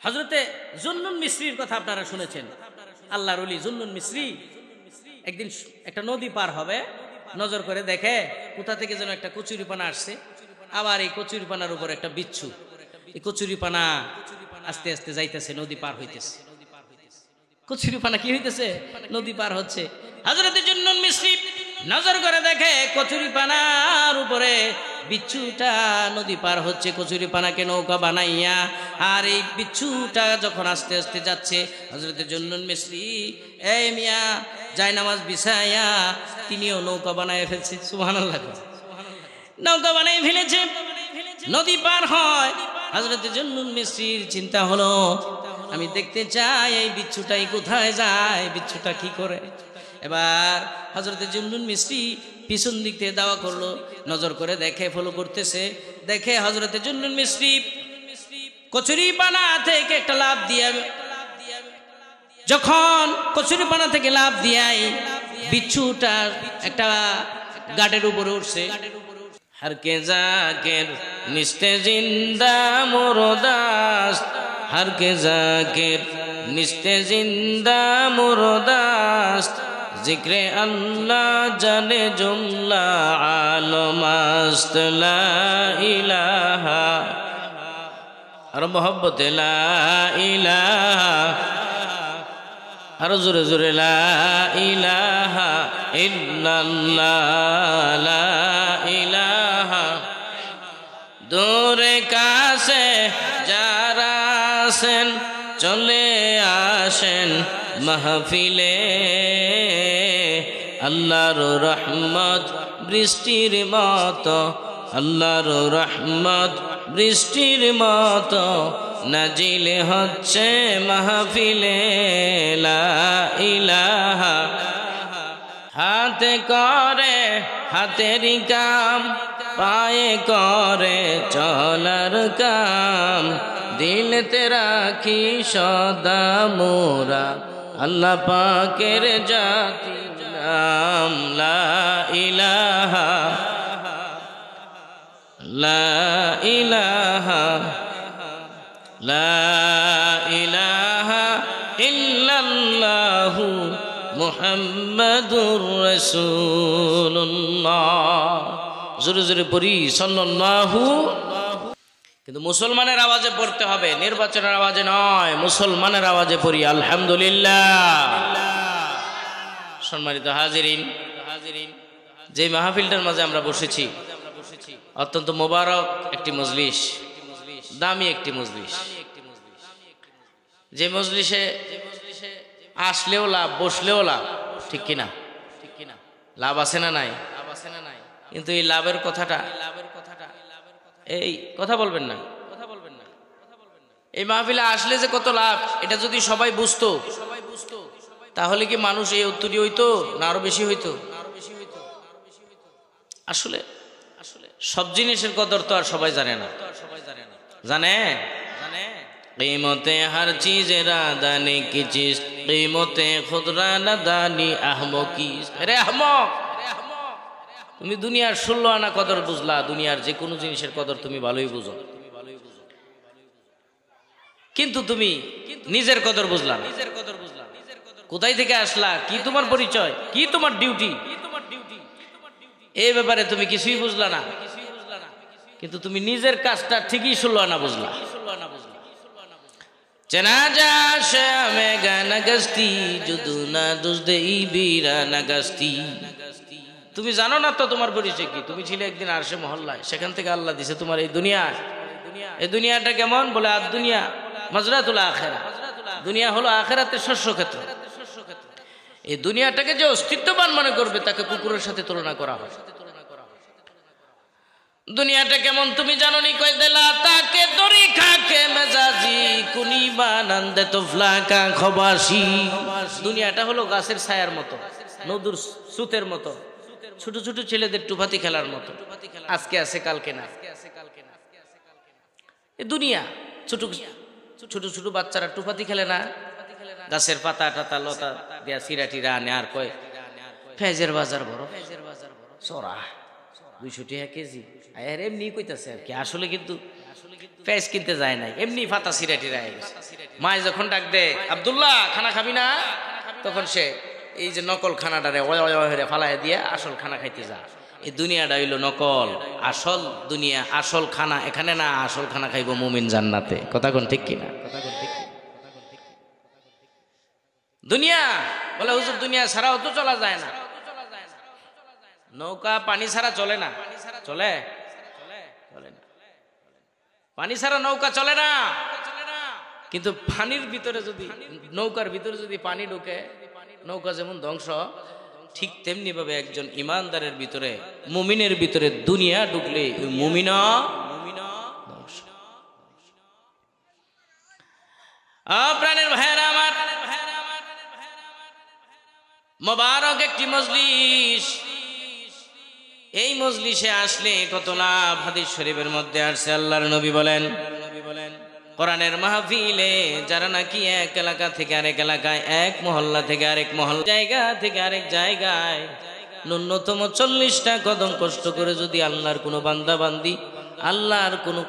হযরতে জুন্নুন মিসরির কথা আপনারা শুনেছেন। আল্লাহর ওলি জুন্নুন মিসরি একদিন একটা নদী পার হবে, নজর করে দেখে কোথা থেকে যেন একটা কচুরিপানা আসছে, আবার এই কচুরিপানার উপর একটা বিচ্ছু। এই কচুরিপানা আস্তে আস্তে যাইতেছে, নদী পার হইতেছে। কচুরিপানা কি হইতেছে? নদী পার হচ্ছে। হযরত জুন্নুন মিসরি নজর করে দেখে কচুরিপানার উপরে বিচ্ছুটা নদী পার হচ্ছে, কচুরিপানাকে নৌকা বানাইয়া। আর এই বিচ্ছুটা যখন আস্তে আস্তে যাচ্ছে, হযরত জুন্নুন মিসরি এই মিয়া জায়নামাজ বিছাইয়া তিনিও নৌকা বানায় ফেলছে। সুবহানাল্লাহ, নৌকা বানাই ফেলেছে, নদী পার হয়। হযরত জুন্নুন মিসরির চিন্তা হলো, আমি দেখতে চাই এই বিচ্ছুটাই কোথায় যায়, বিচ্ছুটা কি করে। এবার হযরত জুন্নুন মিসরি পিছন দিক থেকে দাওয়া করলো, নজর করে দেখে, ফলো করতেছে, দেখে হযরত জুন্নুন মিসরি কচুরিপানা থেকে একটা লাফ দিয়ে, যখন কচুরিপানা থেকে লাফ দিয়াই বিচ্ছুটা একটা গাটের উপরে উঠছে। हर के जाकिर निस्ते जिंदा मुर्दास, हर के जाकिर निस्ते जिंदा मुर्दास, जिक्रे अल्लाह जाने जुमला आलमस्त ला इलाहा और मोहब्बत ला इलाहा और जुरे जुरे ला इलाहा इल्लल्लाह ला इलाहा। दूरे कासे যারা আছেন চলে আসেন মাহফিলে, আল্লাহর রহমত বৃষ্টির মতো, আল্লাহর রহমত বৃষ্টির মতো নাজিল হচ্ছে মাহফিলে লা ইলাহা। হাতে করে হাতেরই কাম, পায়ে করে চলার কাম, দিলতে রাখি সদা মোরা আল্লাহ পাকের জাতি নাম লা ইলাহা লা ইলাহা লা ইলাহা ইল্লাল্লাহু মুহাম্মাদুর রাসূলুল্লাহ। জোরে জোরে পড়ি সাল্লাল্লাহু। কিন্তু মুসলমানের আওয়াজে পড়তে হবে, নির্বাচনের আওয়াজে নয়, মুসলমানের আওয়াজে পড়ি আলহামদুলিল্লাহ। সম্মানিত হাজিরিন, যে মাহফিলটার মাঝে আমরা বসেছি অত্যন্ত মোবারক একটি মজলিস, দামি একটি মজলিস। যে মজলিসে আসলেও লাভ, বসলেও লাভ, ঠিক কিনা? লাভ আছে না নাই? কিন্তু এই লাভের কথাটা, এই কথা বলবেন না, এই মাহফিলে আসলে যে কত লাভ এটা যদি সবাই বুঝতো তাহলে কি মানুষ এই উত্তরই হইতো না আরো বেশি হইতো? আসলে সব জিনিসের কদর তো আর সবাই জানে না। জানে कीमते हर चीज रादानी की चीज, कीमते खुदरा नदानी अहमो की। अरे अहमक, তুমি দুনিয়ার 16 আনা কদর বুঝলা, দুনিয়ার যে কোনো জিনিসের কদর তুমি ভালোই বুঝো, কিন্তু তুমি নিজের কদর বুঝলা না। কোথায় থেকে আসলা, কি তোমার পরিচয়, কি তোমার ডিউটি, এই ব্যাপারে তুমি কিছুই বুঝলা না। কিন্তু তুমি নিজের কাজটা ঠিকই 16 আনা বুঝলা। जनाजा शामे गानागस्ती जुदुना दुजदे बीरा नागस्ती। তুমি জানো না তো তোমার পরিচয় কি? তুমি ছিলে একদিন আরশে মহল্লায়, সেখান থেকে আল্লাহ দিয়েছে তোমার এই দুনিয়া। এই দুনিয়াটা কেমন বলে, আর দুনিয়া মাজরাতুল আখিরা, দুনিয়া হলো আখিরাতের শস্য ক্ষেত্র। এই দুনিয়াটাকে যে অস্তিত্ববান মনে করবে তাকে কুকুরের সাথে তুলনা করা হয়। দুনিয়াটা কেমন তুমি জানো নি? কই দেলা তাকে দড়ি খাকে মেজাজি কুনি বানান্দে তো ফ্লাকা খবাসি। দুনিয়াটা হলো গাছের ছায়ার মতো, নদীর স্রোতের মতো, ছোট ছোট ছেলেদের টুফাতি খেলার মতো, আজকে আছে কালকে না। এই দুনিয়া ছোট ছোট ছোট বাচ্চারা টুফাতি খেলে না, গাছের পাতা টাতা লতা দিয়া সিরাটিরা আনে আর কয় ফেজের বাজার বড়। চড়া 200 টাকা কেজি। আর এমনি কইতাছে আর কি, আসলে কিন্তু পেঁয়াজ কিনতে যায় নাই, এমনি ফাতা সিরাটি রায় গেছে। মায় যখন ডাক দে আব্দুল্লাহ খানা খাবি না, তখন সে এই যে নকল খানাটারে ওয়া ফালায় দিয়া আসল খানা খাইতে যায়। এই দুনিয়াটা হইল নকল, আসল দুনিয়া আসল খানা এখানে না, আসল খানা খাইব মুমিন জান্নাতে। কথা কোন ঠিক কিনা? দুনিয়া বলে হুজুর দুনিয়া ছাড়াও তো চলা যায় না, নৌকা পানি ছাড়া চলে না, চলে চলে না, পানি ছাড়া নৌকা চলে না। কিন্তু পানির ভিতরে যদি, নৌকার ভিতরে যদি পানি ঢুকে, নৌকা যেমন ধ্বংস, ঠিক তেমনি ভাবে একজন ইমানদারের ভিতরে, মুমিনের ভিতরে দুনিয়া ঢুকলে মুমিন ধ্বংস। প্রাণের ভাইয়েরা আমার, মোবারক একটি মজলিস, এই মজলিসে আসলে কত লাভ হাদিস শরীফের মধ্যে আসছে। আল্লাহর নবী বলেন, কোরআনের মাহফিলে যারা নাকি এক এলাকা থেকে আরেক এলাকায়, এক মহল্লা থেকে আরেক মহল্লা, জায়গা থেকে আরেক জায়গায় ন্যূনতম 40টা কদম কষ্ট করে যদি আল্লাহর কোনো বান্দাবান্দি, আল্লাহর কোনো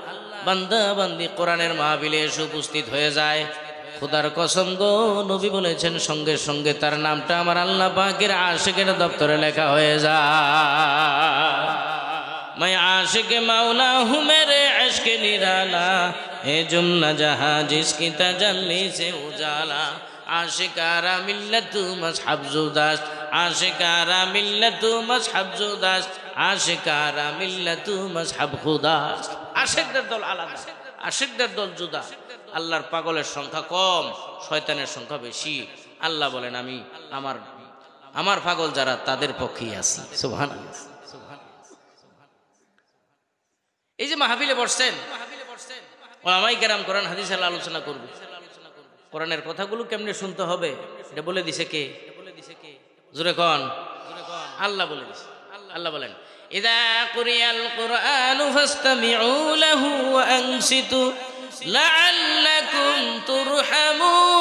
বান্দাবান্দি কোরআনের মাহফিলে এসে উপস্থিত হয়ে যায়, খোদার কসম গো, নবী বলেছেন সঙ্গে সঙ্গে তার নামটা আমার আল্লাহ পাকের আশিকের দপ্তরে লেখা হয়ে যায়। मैं आशिक मौला हूँ मेरे इश्क निराला, है जुम्ना जहाँ जिसकी तजल्ली से उजाला, आशिकारा मिल्लत मजहब जुदास, आशिकारा मिल्लत मजहब जुदास, आशिकारा मिल्लत मजहब खुदास। आशिकদের দল আলাদা, আশিকদের দল জুদা। আল্লাহর পাগলের সংখ্যা কম, শয়তানের সংখ্যা বেশি। আল্লাহ বলেন আমি আমার পাগল যারা তাদের পক্ষেই আছি। সুবহানাল্লাহ। এই যে মাহফিলে বসছেন, ওলামায়ে কেরাম কোরআন হাদিসের আলোচনা করবে, কোরআনের কথাগুলো কেমনে শুনতে হবে এটা বলে দিছে কে? জোরে কোন? আল্লাহ বলে দিছে। আল্লাহ বলেন ইযা কুরিয়াল কুরআনু ফাসতামিউ লাহু ওয়া আনসিতু লাআল্লাকুম তুরহামুন।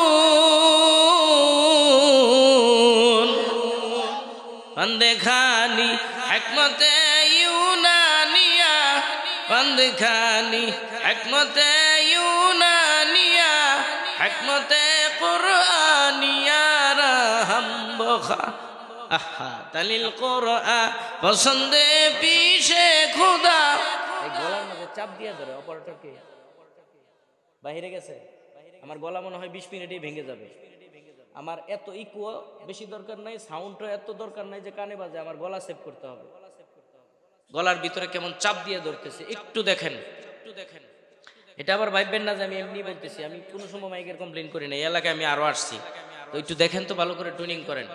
বন্দেখানি হিকমতে ইউনানিয়া, বন্দেখানি হিকমতে ইউনানিয়া, হিকমতে কুরআনিয়া রহম বখা আহা তালিল কুরআন পছন্দে পিছে খুদা। এই গলার মধ্যে চাপ দিয়ে ধরে অপারেটরকে, বাইরে গেছে, আমার গলা মনে হয় 20 মিনিটেই ভেঙে যাবে। আমার এত ইকো বেশি দরকার নাই, সাউন্ডটা এত দরকার নাই যে কানে বাজে, আমার গলা সেভ করতে হবে। গলার ভিতরে কেমন চাপ দিয়ে ধরতেছে, একটু দেখেন, একটু দেখেন। এটা আবার ভাববেন না যে আমি এমনি বলতেছি, আমি কোনো সময় মাইকের কমপ্লেন করি না, এই এলাকায় আমি আরো আসছি, তো একটু দেখেন তো, ভালো করে টুনিং করেন।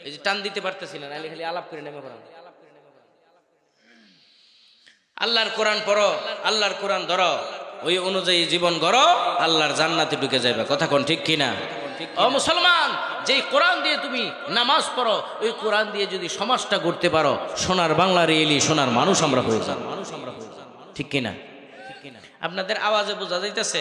এই যে টান দিতে পারতেছি না, নাহলে খালি আলাপ করে নেমে পড়ান। আল্লাহর কোরআন পড়ো, আল্লাহর কোরআন ধরো, ওই অনুযায়ী জীবন গড়ো, আল্লাহর জান্নাতে ঢুকে যাবে। কথা কোন ঠিক কিনা? ও মুসলমান, যেই কোরআন দিয়ে তুমি নামাজ পড়ো, ওই কোরআন দিয়ে যদি সমাজটা গড়তে পারো, সোনার বাংলার এলি সোনার মানুষ আমরা হয়ে যাব। ঠিক কিনা? আপনাদের আওয়াজে বোঝা যাইতেছে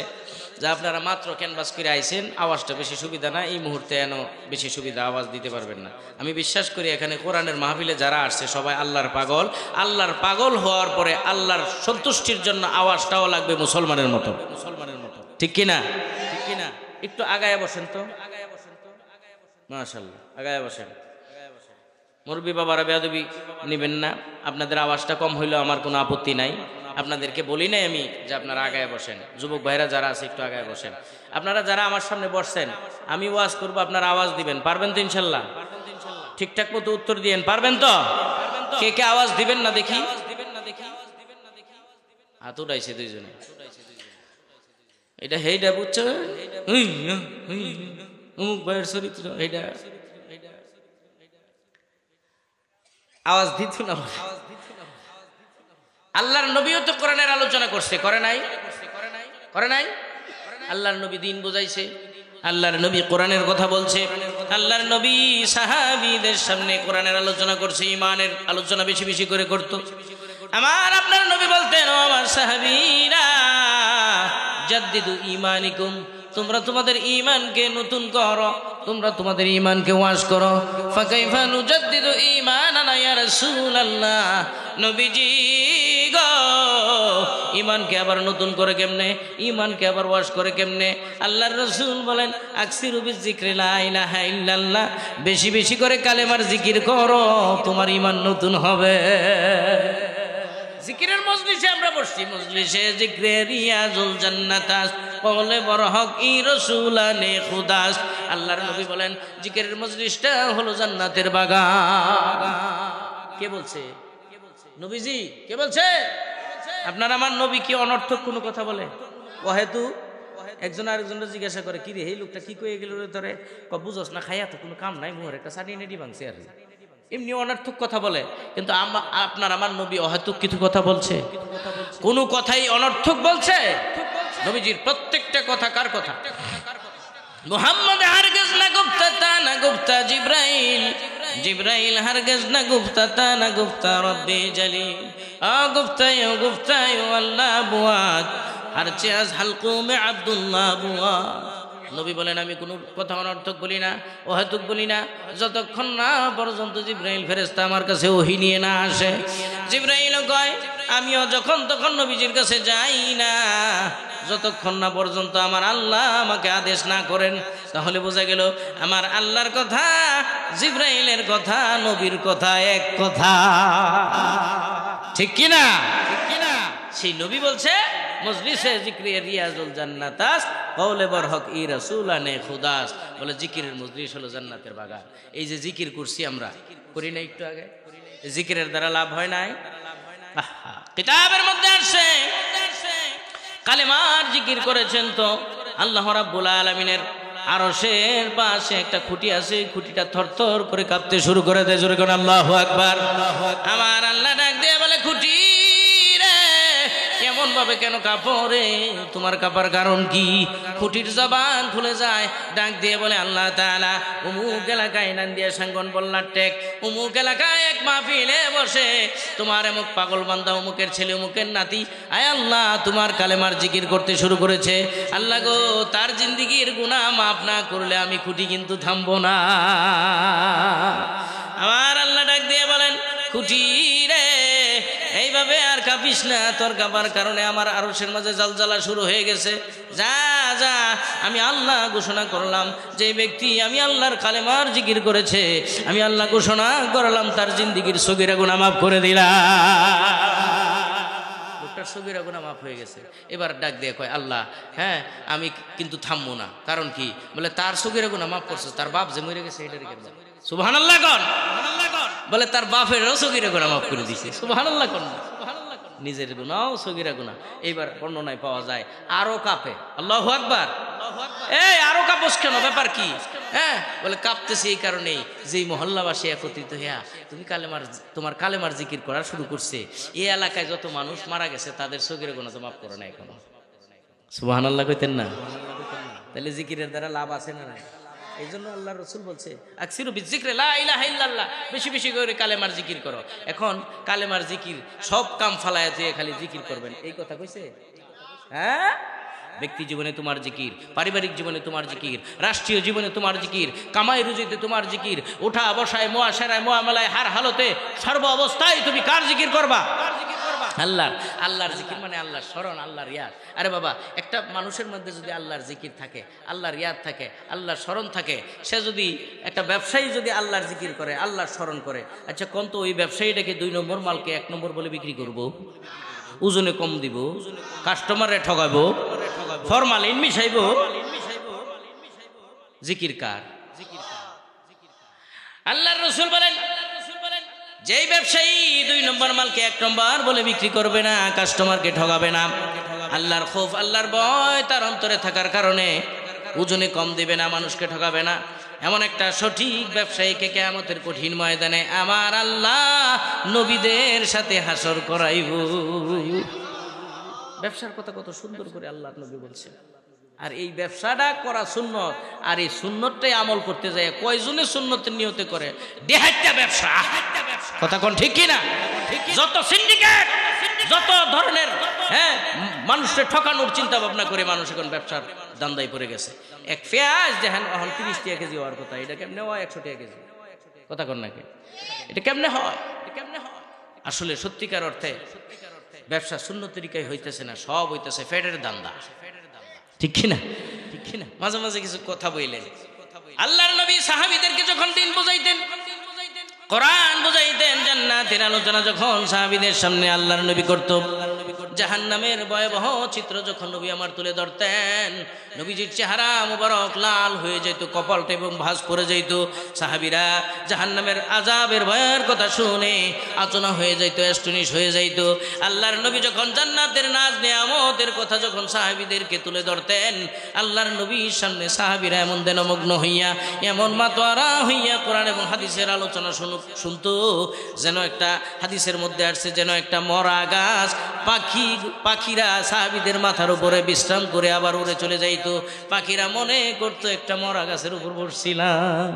যে আপনারা মাত্র ক্যানভাস করে আইছেন, আওয়াজটা বেশি সুবিধা না, এই মুহূর্তে এন বেশি সুবিধা আওয়াজ দিতে পারবেন না। আমি বিশ্বাস করি এখানে কোরআনের মাহফিলে যারা আসছে সবাই আল্লাহর পাগল। আল্লাহর পাগল হওয়ার পরে আল্লাহর সন্তুষ্টির জন্য আওয়াজটাও লাগবে মুসলমানের মতো। ঠিক কিনা? ঠিক কিনা? একটু আগায় বসেন তো, মাশাআল্লাহ, আগায় বসেন। মুরব্বী বাবারা বেয়াদবি নেবেন না, আপনাদের আওয়াজটা কম হইলেও আমার কোনো আপত্তি নাই। আপনাদেরকে বলি নাই আমি যে আপনারা আগায় বসেন। যুবক ভাইরা যারা আছে একটু আগায় বসেন। আপনারা যারা আমার সামনে বসছেন, আমি ওয়াজ করবো, আপনারা আওয়াজ দিবেন, পারবেন তো ইনশাল্লাহ? ঠিকঠাক মতো উত্তর দিয়েন, পারবেন তো? কে কে আওয়াজ দিবেন না দেখি? হাত উঠাইছে দুইজনে। এটা হেইডা বুঝছো, অমুক ভাইয়ের চরিত্র, এইটা আওয়াজ দিত না। আল্লাহর নবীও তো কোরআনের আলোচনা করছে, করে নাই? করে নাই? আল্লাহর নবী দিন বুঝাইছে, আল্লাহর নবী কোরআনের কথা বলছে, আল্লাহর নবী সাহাবীদের সামনে কোরআনের আলোচনা করছে, ইমানের আলোচনা বেশি বেশি করে করত। আমার আপনার নবী বলতেন, ও আমার সাহাবীরা, জাদ্দিদু ঈমানিকুম, তোমরা তোমাদের ঈমানকে নতুন করো, তোমরা তোমাদের ঈমানকে ওয়াশ করো। ফাকাইফা নুজাদ্দিদু ঈমানানা ইয়া রাসূলুল্লাহ, নবীজি গো ঈমানকে আবার নতুন করে কেমনে, ঈমানকে আবার ওয়াশ করে কেমনে? আল্লাহর রাসূল বলেন আকসিরু বিযিকরি লা ইলাহা ইল্লাল্লাহ, বেশি বেশি করে কালেমার জিকির করো, তোমার ঈমান নতুন হবে। জিকিরের মজলিসে আমরা বসছি, মজলিসে জিক্রে রিয়াজুল জান্নাতাস, কওলে বরহক ই রাসূলানে খুদাস। আল্লাহর নবী বলেন জিকিরের মজলিসটা হলো জান্নাতের বাগান। কে বলছে? নবীজি। কে বলছে? আপনার আমার নবী কি অনর্থক কোনো কথা বলে? অহেতু একজন আরেকজনের জিজ্ঞাসা করে, কি রে এই লোকটা কি কয়ে গেল রে তোরে? বুঝোস না, খাইয়া তো কোনো কাম নাই, মুহরে একটা সানি নেডি ভাঙছে আর এমনি অনর্থক কথা বলে। কিন্তু আপনার আমার নবী অহেতুক কিছু কথা বলছে? কোনো কথাই অনর্থক বলছে? নবীজির প্রত্যেকটা কথা কার কথা? মুহাম্মদ হারগিজ না গুপ্তা তা না গুপ্তা জিব্রাইল, জিব্রাইল হারগিজ না গুপ্তা তা না গুপ্তা রব্বি জালিল, গুপ্তা আল্লাহ বুয়াদ আর চেয়াজ হালকু মে আব্দুল্লাহ বুয়াদ। নবী বলেন আমি কোনো কথা অনর্থক বলি না, অহেতুক বলি না, যতক্ষণ না পর্যন্ত জিব্রাইল ফেরেশতা আমার কাছে ওহী নিয়ে না আসে। জিব্রাইল কয় আমিও যখন তখন নবীজির কাছে যাই না, যতক্ষণ না পর্যন্ত আমার আল্লাহ আমাকে আদেশ না করেন। তাহলে বোঝা গেল আমার আল্লাহর কথা, জিব্রাইলের কথা, নবীর কথা এক কথা, ঠিক কিনা? সেই নবী বলছে মজলিসে জিক্রে রিয়াজুল জান্নাতাস, কওলে বরহক ই রাসূলানে খুদাস, বলে জিকিরের মজলিস হলো জান্নাতের বাগান। এই যে জিকির করছি আমরা, করি না একটু আগে, জিকিরের দ্বারা লাভ হয় নাই? কিতাবের মধ্যে আসছে কালেমার জিকির করেছেন তো আল্লাহ রাব্বুল আলামিনের আরশের পাশে একটা খুঁটি আছে, খুঁটিটা থরথর করে কাঁপতে শুরু করে দেয়। জোরে কোন আল্লাহু আকবার। আমার আল্লাহ ডাক দিয়ে বলে খুঁটি রে এমন ভাবে কেন কাঁপো রে, তোমার কাঁপার কারণ কি? খুঁটির জবান খুলে যায়, ডাক দিয়ে বলে আল্লাহ তাআলা অমুক এলাকায় নান্দিয়া সাঙ্গন বল্লার টেক অমুক এলাকায় এক মাহফিলে বসে তোমার এমুক পাগল বান্দা অমুকের ছেলে অমুকের নাতি আয় আল্লাহ তোমার কালেমার জিকির করতে শুরু করেছে। আল্লাহ গো তার জিন্দিগির গুনাহ মাফ না করলে আমি খুঁটি কিন্তু থামবো না। আমার আল্লাহ ডাক দিয়ে বলেন খুঁটি রে এইভাবে আর কাঁপিস না, তোর কাঁপার কারণে আমার আরশের মাঝে জালজালা শুরু হয়ে গেছে। যা যা, আমি আল্লাহ ঘোষণা করলাম যে ব্যক্তি আমি আল্লাহর কালেমার জিকির করেছে, আমি আল্লাহ ঘোষণা করলাম তার জিন্দিগির সগীরা গুনাহ মাফ করে দিলাম। লোকটার সগীরা গুনাহ মাফ হয়ে গেছে। এবার ডাক দিয়ে কয় আল্লাহ হ্যাঁ আমি কিন্তু থামবো না। কারণ কি? বলে তার সগীরা গুনাহ মাফ করছে, তার বাপ যে মরে গেছে এটারই কেন। সুবহানাল্লাহ কোন? বলে তার বাপেরও সগীরা গুনাহ মাফ করে দিছে। সুবহানাল্লাহ কোন? নিজের গুনাহ সগীরা গুনাহ। এইবার বর্ণনায় পাওয়া যায় আরো কাঁপে। আল্লাহু আকবার। এই আরো কাঁপস কেন, ব্যাপার কি? হ্যাঁ বলে কাঁপতেছে এই কারণেই যে মহল্লাবাসী একত্রিত হইয়া তুমি তোমার কালেমার জিকির করা শুরু করছে, এই এলাকায় যত মানুষ মারা গেছে তাদের সগীরা গুনাহ তো মাফ করো না এখনো। সুবহানাল্লাহ কইতেন না? তাহলে জিকিরের দ্বারা লাভ আছে না নাই? এই জন্য আল্লাহ রসুল বলছে আকসিরু বিযিকরি লা ইলাহা ইল্লাল্লাহ, বেশি বেশি করে কালেমার জিকির করো। এখন কালেমার জিকির সব কাম ফালায়া দিয়ে খালি জিকির করবেন এই কথা কইছে? হ্যাঁ, ব্যক্তি জীবনে তোমার জিকির, পারিবারিক জীবনে তোমার জিকির, রাষ্ট্রীয় জীবনে তোমার জিকির, কামাই রুজিতে তোমার জিকির, ওঠা বসায় মুআশারায় মুআমালায় হার হালতে সর্ব অবস্থায় তুমি কার জিকির করবা? আল্লাহর। আল্লাহর জিকির মানে আল্লাহর স্মরণ, আল্লাহর ইয়াদ। আরে বাবা একটা মানুষের মধ্যে যদি আল্লাহর জিকির থাকে, আল্লাহর ইয়াদ থাকে, আল্লাহর স্মরণ থাকে, সে যদি একটা ব্যবসায়ী যদি আল্লাহর জিকির করে, আল্লাহর স্মরণ করে, আচ্ছা কোন তো ওই ব্যবসায়ীটাকে 2 নম্বর মালকে 1 নম্বর বলে বিক্রি করব, ওজনে কম দিব, কাস্টমারে ঠগাবো, ফরমালিন মিশাইব, জিকির কার? আল্লাহর রাসূল বলেন যেই ব্যবসায়ী 2 নম্বর মালকে 1 নম্বর বলে বিক্রি করবে না, কাস্টমারকে ঠগাবে না, আল্লাহর খৌফ আল্লাহর ভয় তার অন্তরে থাকার কারণে ওজনে কম দিবে না, মানুষকে ঠগাবে না, এমন একটা সঠিক ব্যবসায়ীকে কিয়ামতের কঠিন ময়দানে আমার আল্লাহ নবীদের সাথে হাসর করাইব। ব্যবসার কথা কত সুন্দর করে আল্লাহর নবী বলছে। আর এই ব্যবসাটা করা সুন্নত, আর এই সুন্নতটাই আমল করতে যায় কয়জনে সুন্নতের নিয়তে করে? 1.5টা ব্যবসা। কথা কোন ঠিক কিনা? যত সিন্ডিকেট যত ধরনের মানুষের ঠকানোর চিন্তা ভাবনা করে মানুষ এখন ব্যবসার দান্দায় পড়ে গেছে। এক পেঁয়াজ দেখেন এখন 30 টাকা কেজি হওয়ার কথা, এটা কেমনে হয় 100 টাকা কেজি? কথা কন নাকি? এটা কেমনে হয়? আসলে সত্যিকার অর্থে ব্যবসা শূন্য তরিকায় হইতেছে না, সব হইতেছে ফেডের দান্দা। ঠিক কিনা? মাঝে মাঝে কিছু কথা বললেন। আল্লাহর নবী সাহাবীদেরকে যখন দিন বুঝাইতেন, কোরআন বুঝাইতেন, জান্নাতের আলোচনা যখন সাহাবীদের সামনে আল্লাহর নবী করত, জাহান্নামের ভয়াবহ চিত্র যখন নবী আমার তুলে ধরতেন, নবীজির চেহারা মুবারক লাল হয়ে যেত, কপালটা এবং ভাঁজ পড়ে যেত। সাহাবীরা জাহান্নামের আযাবের ভয়ের কথা শুনে আচনা হয়ে যাইত, অ্যাস্টনিশ হয়ে যাইত। আল্লাহর নবী যখন জান্নাতের নাজ নেয়ামতের কথা যখন সাহাবীদেরকে তুলে ধরতেন, আল্লাহর নবীর সামনে সাহাবীরা এমন দেনমগ্ন হইয়া, এমন মাতোয়ারা হইয়া কোরআন এবং হাদিসের আলোচনা শুনতো, যেন একটা হাদিসের মধ্যে আসছে, যেন একটা মরা গাছ পাখিরা সাহাবীদের মাথার উপরে বিশ্রাম করে আবার উড়ে চলে যাইতো। পাখিরা মনে করতো একটা মরা গাছের উপর বসছিলাম।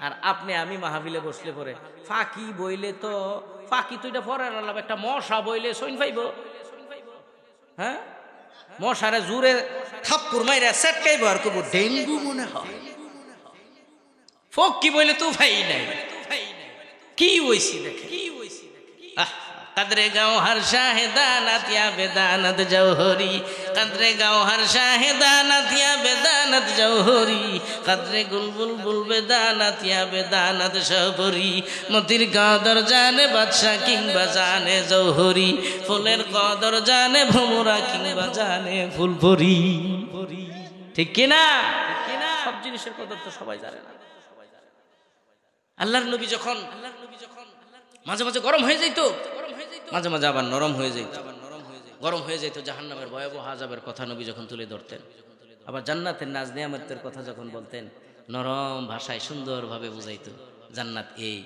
আর আপনি আমি মাহফিলে বসলে পরে ফাঁকি বইলে তো ফাঁকি তো এটা পরে আলাম, একটা মশা বইলে সইন পাইব। হ্যাঁ, মশারে জুড়ে থাপ্পুর মাইরা সেটকাইব আর কব ডেঙ্গু মনে হয়। ফকি বইলে তো ভাই নাই, কি হইছি দেখে, কাদরে গাঁও হর শাহেদানাত ইয়া বেদানাত জওহরি, কাদরে গাঁও হর শাহেদানাত ইয়া বেদানাত জওহরি, কাদরে গুলবুল বুল বেদানাত ইয়া বেদানাত শবরি, মতির কদর জানে বাদশা কিংবা জানে জওহরি, ফুলের কদর জানে ভোমরা কিংবা জানে ফুলপুরি। ঠিক কিনা? সব জিনিসের কদর তো সবাই জানে না। আল্লাহর নবী যখন মাঝে মাঝে গরম হয়ে যাইতো, মাঝে মাঝে আবার নরম হয়ে যাইত, গরম হয়ে যাইত। জাহান্নামের ভয়াবহ আযাবের কথা নবী যখন তুলে ধরতেন, আবার জান্নাতের নাজ নিয়ামতের কথা যখন বলতেন, নরম ভাষায় সুন্দরভাবে বুঝাইতো। জান্নাত এই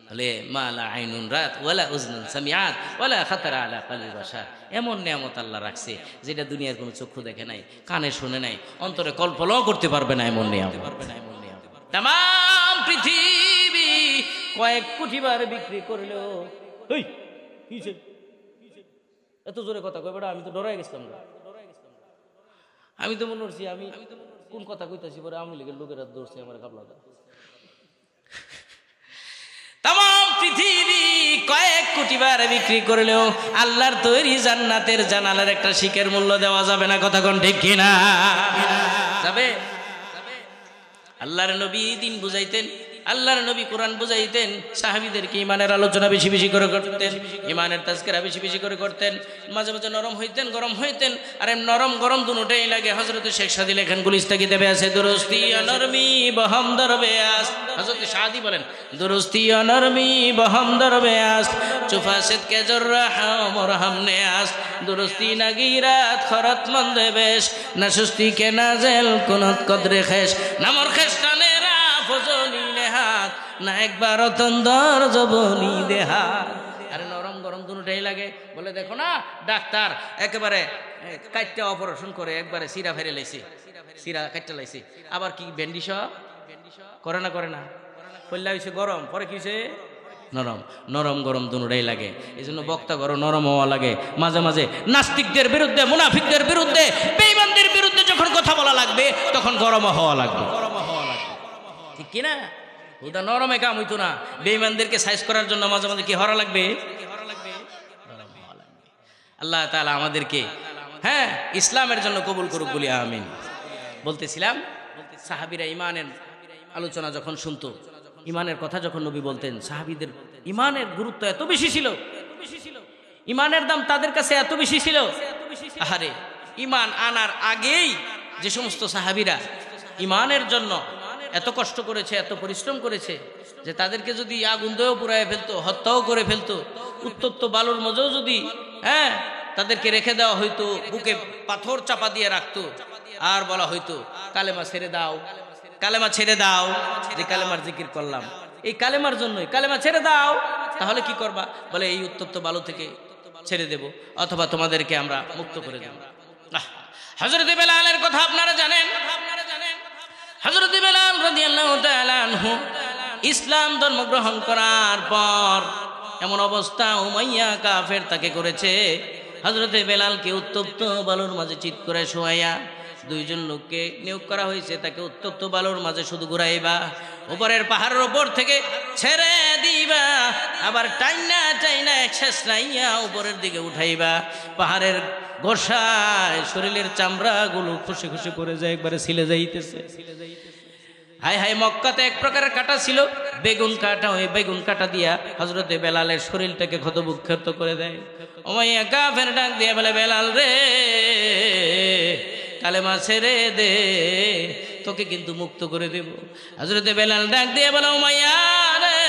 বলে মা লা আইনুন রাত ওয়ালা উযনুন সামিআত ওয়ালা খাতারা আলা কলবি বাশার, এমন নিয়ামত আল্লাহ রাখছে যেটা দুনিয়ার কোনো চক্ষু দেখে নাই, কানে শুনে নাই, অন্তরে কল্পনাও করতে পারবে না এমন নিয়ামত। তাম পৃথিবী কয়েক কোটি বার বিক্রি করলেও এত জোরে কথা কই বেটা, আমি তো ডরাই গেছিলাম। আমি তো মনে করছি আমি কোন কথা কইতাছি, পরে আমি লিগের লোকেরা দৌড়ছে আমার কাবলা। তাম পৃথিবী কয়েক কোটি বার বিক্রি করলেও আল্লাহর তৈরি জান্নাতের জানালার একটা শিকের মূল্য দেওয়া যাবে না। কথা কোন ঠিক কিনা? যাবে? আল্লাহর নবী দিন বুঝাইতেন, আল্লাহর নবী কোরআন বুঝাইতেন, সাহাবীদেরকে ইমানের আলোচনা বেশি বেশি করে করতেন, ইমানের তাজকিরা বেশি বেশি করে করতেন। মাঝে মাঝে নরম হইতেন, গরম হইতেন। আর নরম গরম দুটোই লাগে। হযরত শেখ সাদী লেখেন গুলিস্তাগিতে আছে, দুরুস্তি অনরমি বহম দরবে আস। হযরত সাদী বলেন, দুরুস্তি অনরমি বহম দরবে আস, চুফাসিত কে জররাহ মরহম নে আস, দুরুস্তি নাগিরাত খরত মন্দে বেশ, না সুস্তি কে নাজেল কুনত কদরে খেশ, নামর খেস্তানেরা ফজলি নেহাত, না একবার তন্দর জবনি দেহাত। আরে নরম গরম দুটোই লাগে। বলে দেখো না ডাক্তার একেবারে কাটটা অপারেশন করে একবারে সিরা ফেরে লাইছে, সিরা কাটটা লাইছে, আবার কি ব্যান্ডিশ করে না, করে না, কইলা হইছে গরম, পরে কি হইছে নরম। নরম গরম দুটোই লাগে। এই জন্য বক্তা গরম নরম হওয়া লাগে। মাঝে মাঝে নাস্তিকদের বিরুদ্ধে, মুনাফিকদের বিরুদ্ধে, বেঈমানদের বিরুদ্ধে যখন কথা বলা লাগবে তখন গরম হওয়া লাগবে। ঠিক কিনা? ওটা নরমে কাম হইতো না। বেঈমানদেরকে সাইজ করার জন্য মাঝে মাঝে কি হরা লাগবে? আল্লাহ তাআলা আমাদেরকে ইসলামের জন্য কবুল করুক বলি আমিন। বলতেছিলাম, সাহাবীরা ইমানের আলোচনা যখন শুনতো, ইমানের কথা যখন নবী বলতেন, সাহাবীদের ইমানের গুরুত্ব এত বেশি ছিল, ইমানের দাম তাদের কাছে এত বেশি ছিল। আহারে, ইমান আনার আগেই যে সমস্ত সাহাবীরা ইমানের জন্য এত কষ্ট করেছে, এত পরিশ্রম করেছে, যে তাদেরকে যদি আগুন দিয়েও পুড়ায় ফেলতো, হত্যাও করে ফেলতো, উত্তপ্ত বালুর মধ্যেও যদি তাদেরকে রেখে দেওয়া হইতো, বুকে পাথর চাপা দিয়ে রাখতো, আর বলা হইতো কালেমা ছেড়ে দাও, কালেমা ছেড়ে দাও, যে কালেমার জিকির করলাম এই কালেমার জন্যই, কালেমা ছেড়ে দাও, তাহলে কি করবা? বলে এই উত্তপ্ত বালু থেকে ছেড়ে দেব, অথবা তোমাদেরকে আমরা মুক্ত করে দেব। হযরত বেলালের কথা আপনারা জানেন। হযরত বেলাল রাদিয়াল্লাহু তাআলা আনহু ইসলাম ধর্ম গ্রহণ করার পর এমন অবস্থা উমাইয়া কাফের তাকে করেছে। হযরতে বেলালকে উত্তপ্ত বালুর মাঝে চিৎ করে শোয়াইয়া, দুইজন লোককে নিয়োগ করা হয়েছে তাকে উত্তপ্ত বালুর মাঝে শুধু ঘুরাইবা, উপরের পাহাড়ের উপর থেকে ছেড়ে দিবা, আবার টাইনা টাইনা শেষ নাইয়া উপরের দিকে উঠাইবা। পাহাড়ের গোসায় শরীরের চামড়াগুলো খুশি খুশি করে যায়, একবারে ছিলে যাইতেছে। হায় হায়, মক্কাতে এক প্রকারের কাটা ছিল, বেগুন কাটা। ওই বেগুন কাটা দিয়া হযরতে বেলালের শরীরটাকে ক্ষতবিক্ষত করে দেয়। উমাইয়া কাফের ডাক দিয়ে বলে, বেলাল রে, কালেমা ছেড়ে দে, তোকে কিন্তু মুক্ত করে দেব। হযরতে বেলাল ডাক দিয়ে বলে, উমাইয়া রে,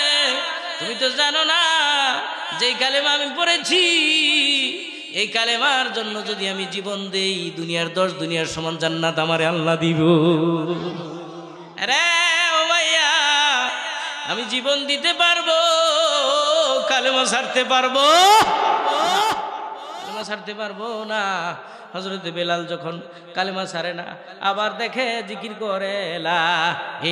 তুমি তো জানো না যেই কালেমা আমি পড়েছি, এই কালেমার জন্য যদি আমি জীবন দেই, দুনিয়ার 10 দুনিয়ার সমান জান্নাত আমারে আল্লাহ দিব। আরে উমাইয়া, আমি জীবন দিতে পারবো, কালেমা ছাড়তে পারবো, কালেমা ছাড়তে পারবো না। হযরতে বেলাল যখন কালেমা ছাড়ে না, আবার দেখে জিকির করে, লা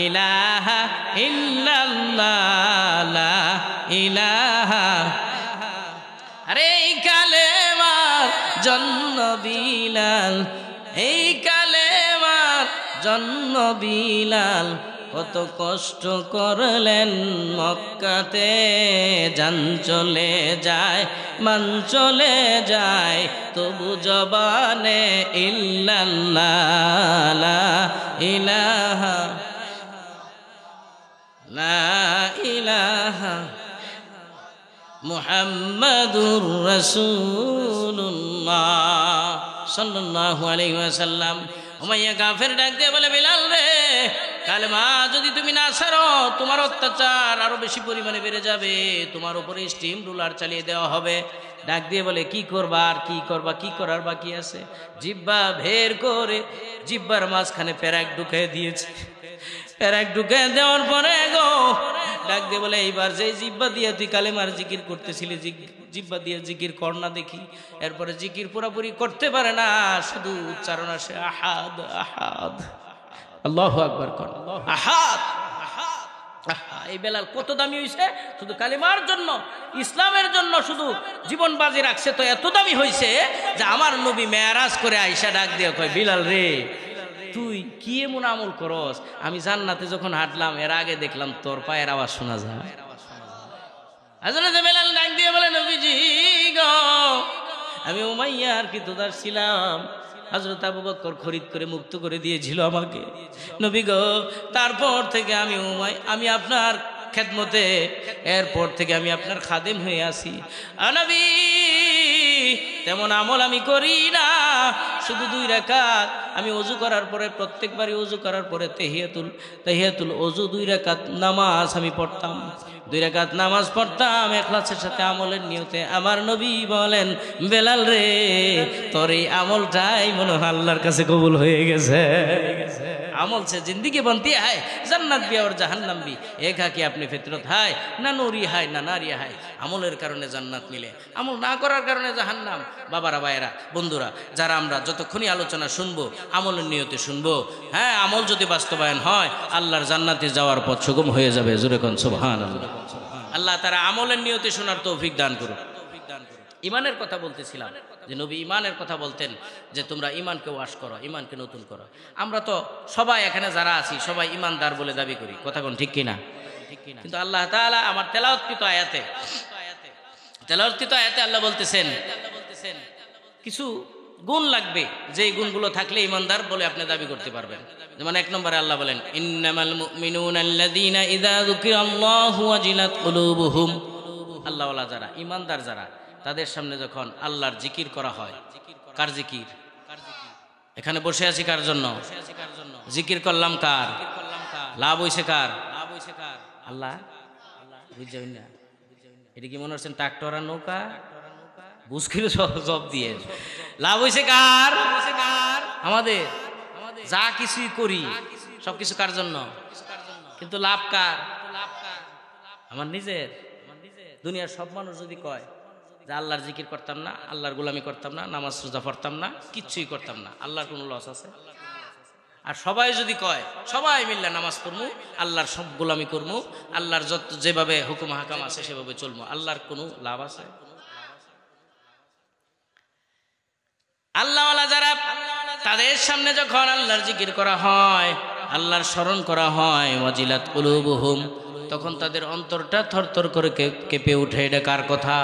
ইলাহা ইল্লাল্লাহ, লা ইলাহা। আরে এই কালেমার জন্য বিলাল, এই কালেমার জন্য বিলাল কত কষ্ট করলেন মক্কাতে। জান চলে যায়, মান চলে যায়, তবু জবানে ইল্লাল্লাহ, লা ইলাহা, লা ইলাহা মুহাম্মাদুর রাসূলুল্লাহ সাল্লাল্লাহু আলাইহি ওয়াসাল্লাম। উমাইয়া কাফের ডাক দিয়ে বলে, বেলাল রে, কালেমা যদি তুমি না ছাড়ো, তোমার অত্যাচার আরো বেশি পরিমাণে বেড়ে যাবে, তোমার উপরে স্টিম রুলার চালিয়ে দেওয়া হবে। ডাক দিয়ে বলে, কি করবা আর কি করবা, কি করার বাকি আছে? জিহ্বা বের করে জিহ্বার মাঝখানে প্যারাক ঢুকিয়ে দিয়েছে। প্যারাক ঢুকিয়ে দেওয়ার পরে গো ডাক দিয়ে বলে, এইবার যে জিহ্বা দিয়ে তুই কালেমার জিকির করতেছিলি, জিহ্বা দিয়ে জিকির কর না দেখি। এরপরে জিকির পুরোপুরি করতে পারে না, শুধু উচ্চারণ আসে, আহাদ আহাদ, আল্লাহু আকবার কর, আহাদ। এই বেলাল কত দামি হইছে, শুধু কালেমার জন্য, ইসলামের জন্য শুধু জীবন বাজি রাখছে। তো এত দামি হইছে যে আমার নবী মেরাজ করে আয়েশা ডাক দিয়ে কয়, বিলাল রে, তুই কি এমন আমল করস? আমি জান্নাতে যখন হাঁটলাম, এর আগে দেখলাম তোর পায়ের আওয়াজ শোনা যায়। হযরত বেলাল ডাক দিয়ে বলে, নবীজি গো, আমি উমাইয়ার কৃতদাস ছিলাম, হযরত আবু বকর খরিদ করে মুক্ত করে দিয়েছিল আমাকে। নবী গো, তারপর থেকে আমি আপনার খেদমতে, এরপর থেকে আমি আপনার খাদেম হয়ে আসি। নবী, তেমন আমল আমি করি না, শুধু 2 রাকাত আমি ওযু করার পরে, প্রত্যেকবারই ওযু করার পরে তাহিয়াতুল ওযু 2 রাকাত নামাজ আমি পড়তাম, 2 রাকাত নামাজ পড়তাম ইখলাসের সাথে, আমলের নিয়তে। আমার নবী বলেন, বেলাল রে, তোর এই আমলটাই মনে হয় আল্লাহর কাছে কবুল হয়ে গেছে। আমল से जिंदगी बनती है, जन्नत भी और जहन्नम भी एक है कि अपनी फितरत है, ना नूरी है ना नारी है। আমলের কারণে জান্নাত মিলে, আমল না করার কারণে জাহান্নাম। বাবারা, ভাইয়েরা, বন্ধুরা, যারা আমরা যতক্ষণই আলোচনা শুনবো, আমলের নিয়তে শুনবো, হ্যাঁ, আমল যদি বাস্তবায়ন হয়, আল্লাহর জান্নাতে যাওয়ার পথ সুগম হয়ে যাবে। জোরে কোন সুবহানাল্লাহ। আল্লাহ তারা আমলের নিয়তে শোনার তৌফিক দান করুন। ইমানের কথা বলতেছিলাম যে নবী ইমানের কথা বলতেন যে তোমরা ইমানকে ওয়াশ করো, ইমানকে নতুন করো। আমরা তো সবাই এখানে যারা আছি সবাই ইমানদার বলে দাবি করি, কথা কোন ঠিক কিনা? কিন্তু আল্লাহ তাআলা আমার তেলাওয়াতকৃত আয়াতে আল্লাহ বলতেছেন কিছু গুণ লাগবে, যে গুণগুলো থাকলে ইমানদার বলে আপনি দাবি করতে পারবেন। যেমন 1 নম্বরে আল্লাহ বলেন, ইন্নামাল মুমিনুনা আল্লাযীনা ইযা যুকিরাল্লাহু ওয়াজিলাত কুলুবুহুম। আল্লাহওয়ালা যারা, ইমানদার যারা, তাদের সামনে যখন আল্লাহর জিকির করা হয়, কার জিকির? এখানে বসে আছি কার জন্য? জিকির করলাম কার? লাভ হইছে কার? আল্লাহ। বুঝছেন না? এটা কি মনে হচ্ছেন ট্রাক্টর আর নৌকা? বুঝকিল জব দিয়ে লাভ হইছে কার? আমাদের। যা কিছুই করি সবকিছু কার জন্য? কিন্তু লাভ কার? আমার নিজের। দুনিয়ার সব মানুষ যদি কয় যে আল্লাহর জিকির করতাম না, আল্লাহর গোলামি করতাম না, নামাজ রোজা পড়তাম না, কিচ্ছুই করতাম না, আল্লাহর কোনো লস আছে? আর সবাই যদি কয় সবাই মিল্লা নামাজ পড়মু, আল্লাহর সব গোলামি করমু, আল্লাহর যত যেভাবে হুকুম হাকাম আছে সেভাবে চলমু, আল্লাহর কোনো লাভ আছে? আল্লাহওয়ালা যারা, তাদের সামনে যখন আল্লাহর জিকির করা হয়, আল্লাহর স্মরণ করা হয়, ওয়াজিলাত কুলুবুহুম, তখন তাদের অন্তরটা থরথর করে কেঁপে উঠে। এটা কার কথা?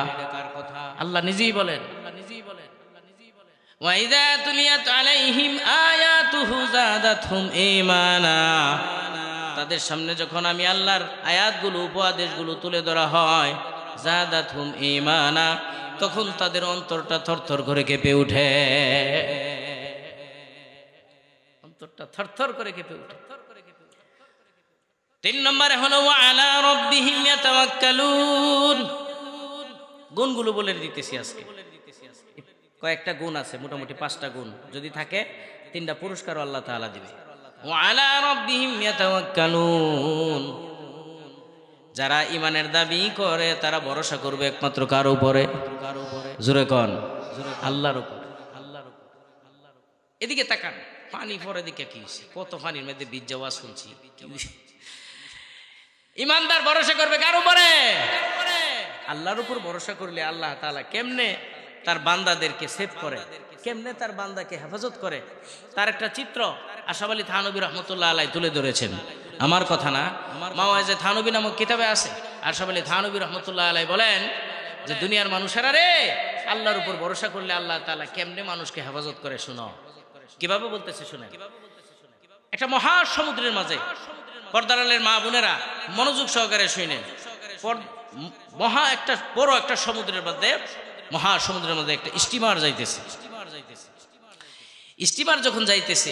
আল্লাহ নিজেই বলেন, ওয়াইদা তুলিয়াত আলাইহিম আয়াতুহু যাদাতহুম ঈমানা, তাদের সামনে যখন আমি আল্লাহর আয়াতগুলো, উপদেশগুলো তুলে ধরা হয়, যাদাতহুম ঈমানা, তখন তাদের অন্তরটা থরথর করে কেঁপে উঠে, অন্তরটা থরথর করে কেঁপে উঠে। 3 নম্বরে হলো ওয়া আলা রাব্বিহিম ইয়াতাওয়াক্কালুন। গুণগুলো বলে দিতেছি আজকে, কয়েকটা গুণ আছে, মোটামুটি 5টা গুণ, যদি থাকে 3টা পুরস্কার আল্লাহ তাআলা দিবে। ওয়া আলা রাব্বিহিম ইয়াতাওয়াক্কালুন, যারা ইমানের দাবি করে তারা ভরসা করবে একমাত্র কার উপরে? জোরে কোন? আল্লাহর উপরে। এদিকে তাকান, পানি পরে দিকে কি কত পানির মধ্যে বীজ যাওয়া শুনছি। ইমানদার ভরসা করবে কার উপরে? আল্লাহর উপর ভরসা করলে আল্লাহ তাআলা কেমনে তার বান্দাদেরকে সেভ করে, কেমনে তার বান্দাকে হেফাজত করে, তার একটা চিত্র আশরাফ আলী থানভী রহমতুল্লাহ আলাইহি তুলে ধরেছেন। আমার কথা না, মাওয়াইজে থানভী নামক কিতাবে আছে। আশরাফ আলী থানভী রহমতুল্লাহ আলাইহি বলেন যে দুনিয়ার মানুষেরা রে, আল্লাহর উপর ভরসা করলে আল্লাহ তাআলা কেমনে মানুষকে হেফাজত করে শুনো। কিভাবে বলতেছে শুনে। একটা মহাসমুদ্রের মাঝে, পর্দার আলের মা বোনেরা মনোযোগ সহকারে শুনেন, মহা একটা বড় একটা সমুদ্রের মধ্যে, মহাসমুদ্রের মধ্যে একটা স্টিমার যাইতেছে। স্টিমার যখন যাইতেছে,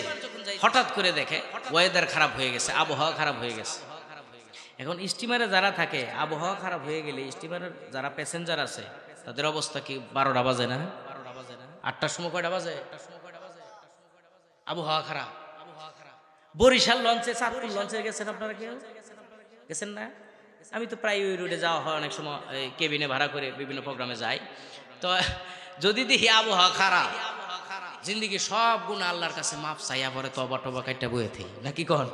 হঠাৎ করে দেখে ওয়েদার খারাপ হয়ে গেছে, আবহাওয়া খারাপ হয়ে গেছে। এখন স্টিমারে যারা থাকে, আবহাওয়া খারাপ হয়ে গেলে স্টিমারের যারা প্যাসেঞ্জার আছে তাদের অবস্থা কি? 12টা বাজে না? 8টার সময় কয়টা বাজে? আবহাওয়া খারাপ। বরিশাল লঞ্চে, চাঁদপুর লঞ্চে গেছেন আপনারা? কেউ গেছেন না? আমি তো প্রায় ওই রোডে যাওয়া হয়, অনেক সময় কেবিনে ভাড়া করে বিভিন্ন প্রোগ্রামে যাই। তো যদি দেখি আবহাওয়া খারাপ, জিন্দিগি সব গুণ আল্লাহর কাছে মাপ চাইয়া পরে তবা টবা কাইটা বয়ে থাকি, নাকি কন?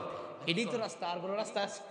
এটাই তো রাস্তা, আর কোনো রাস্তা আছে?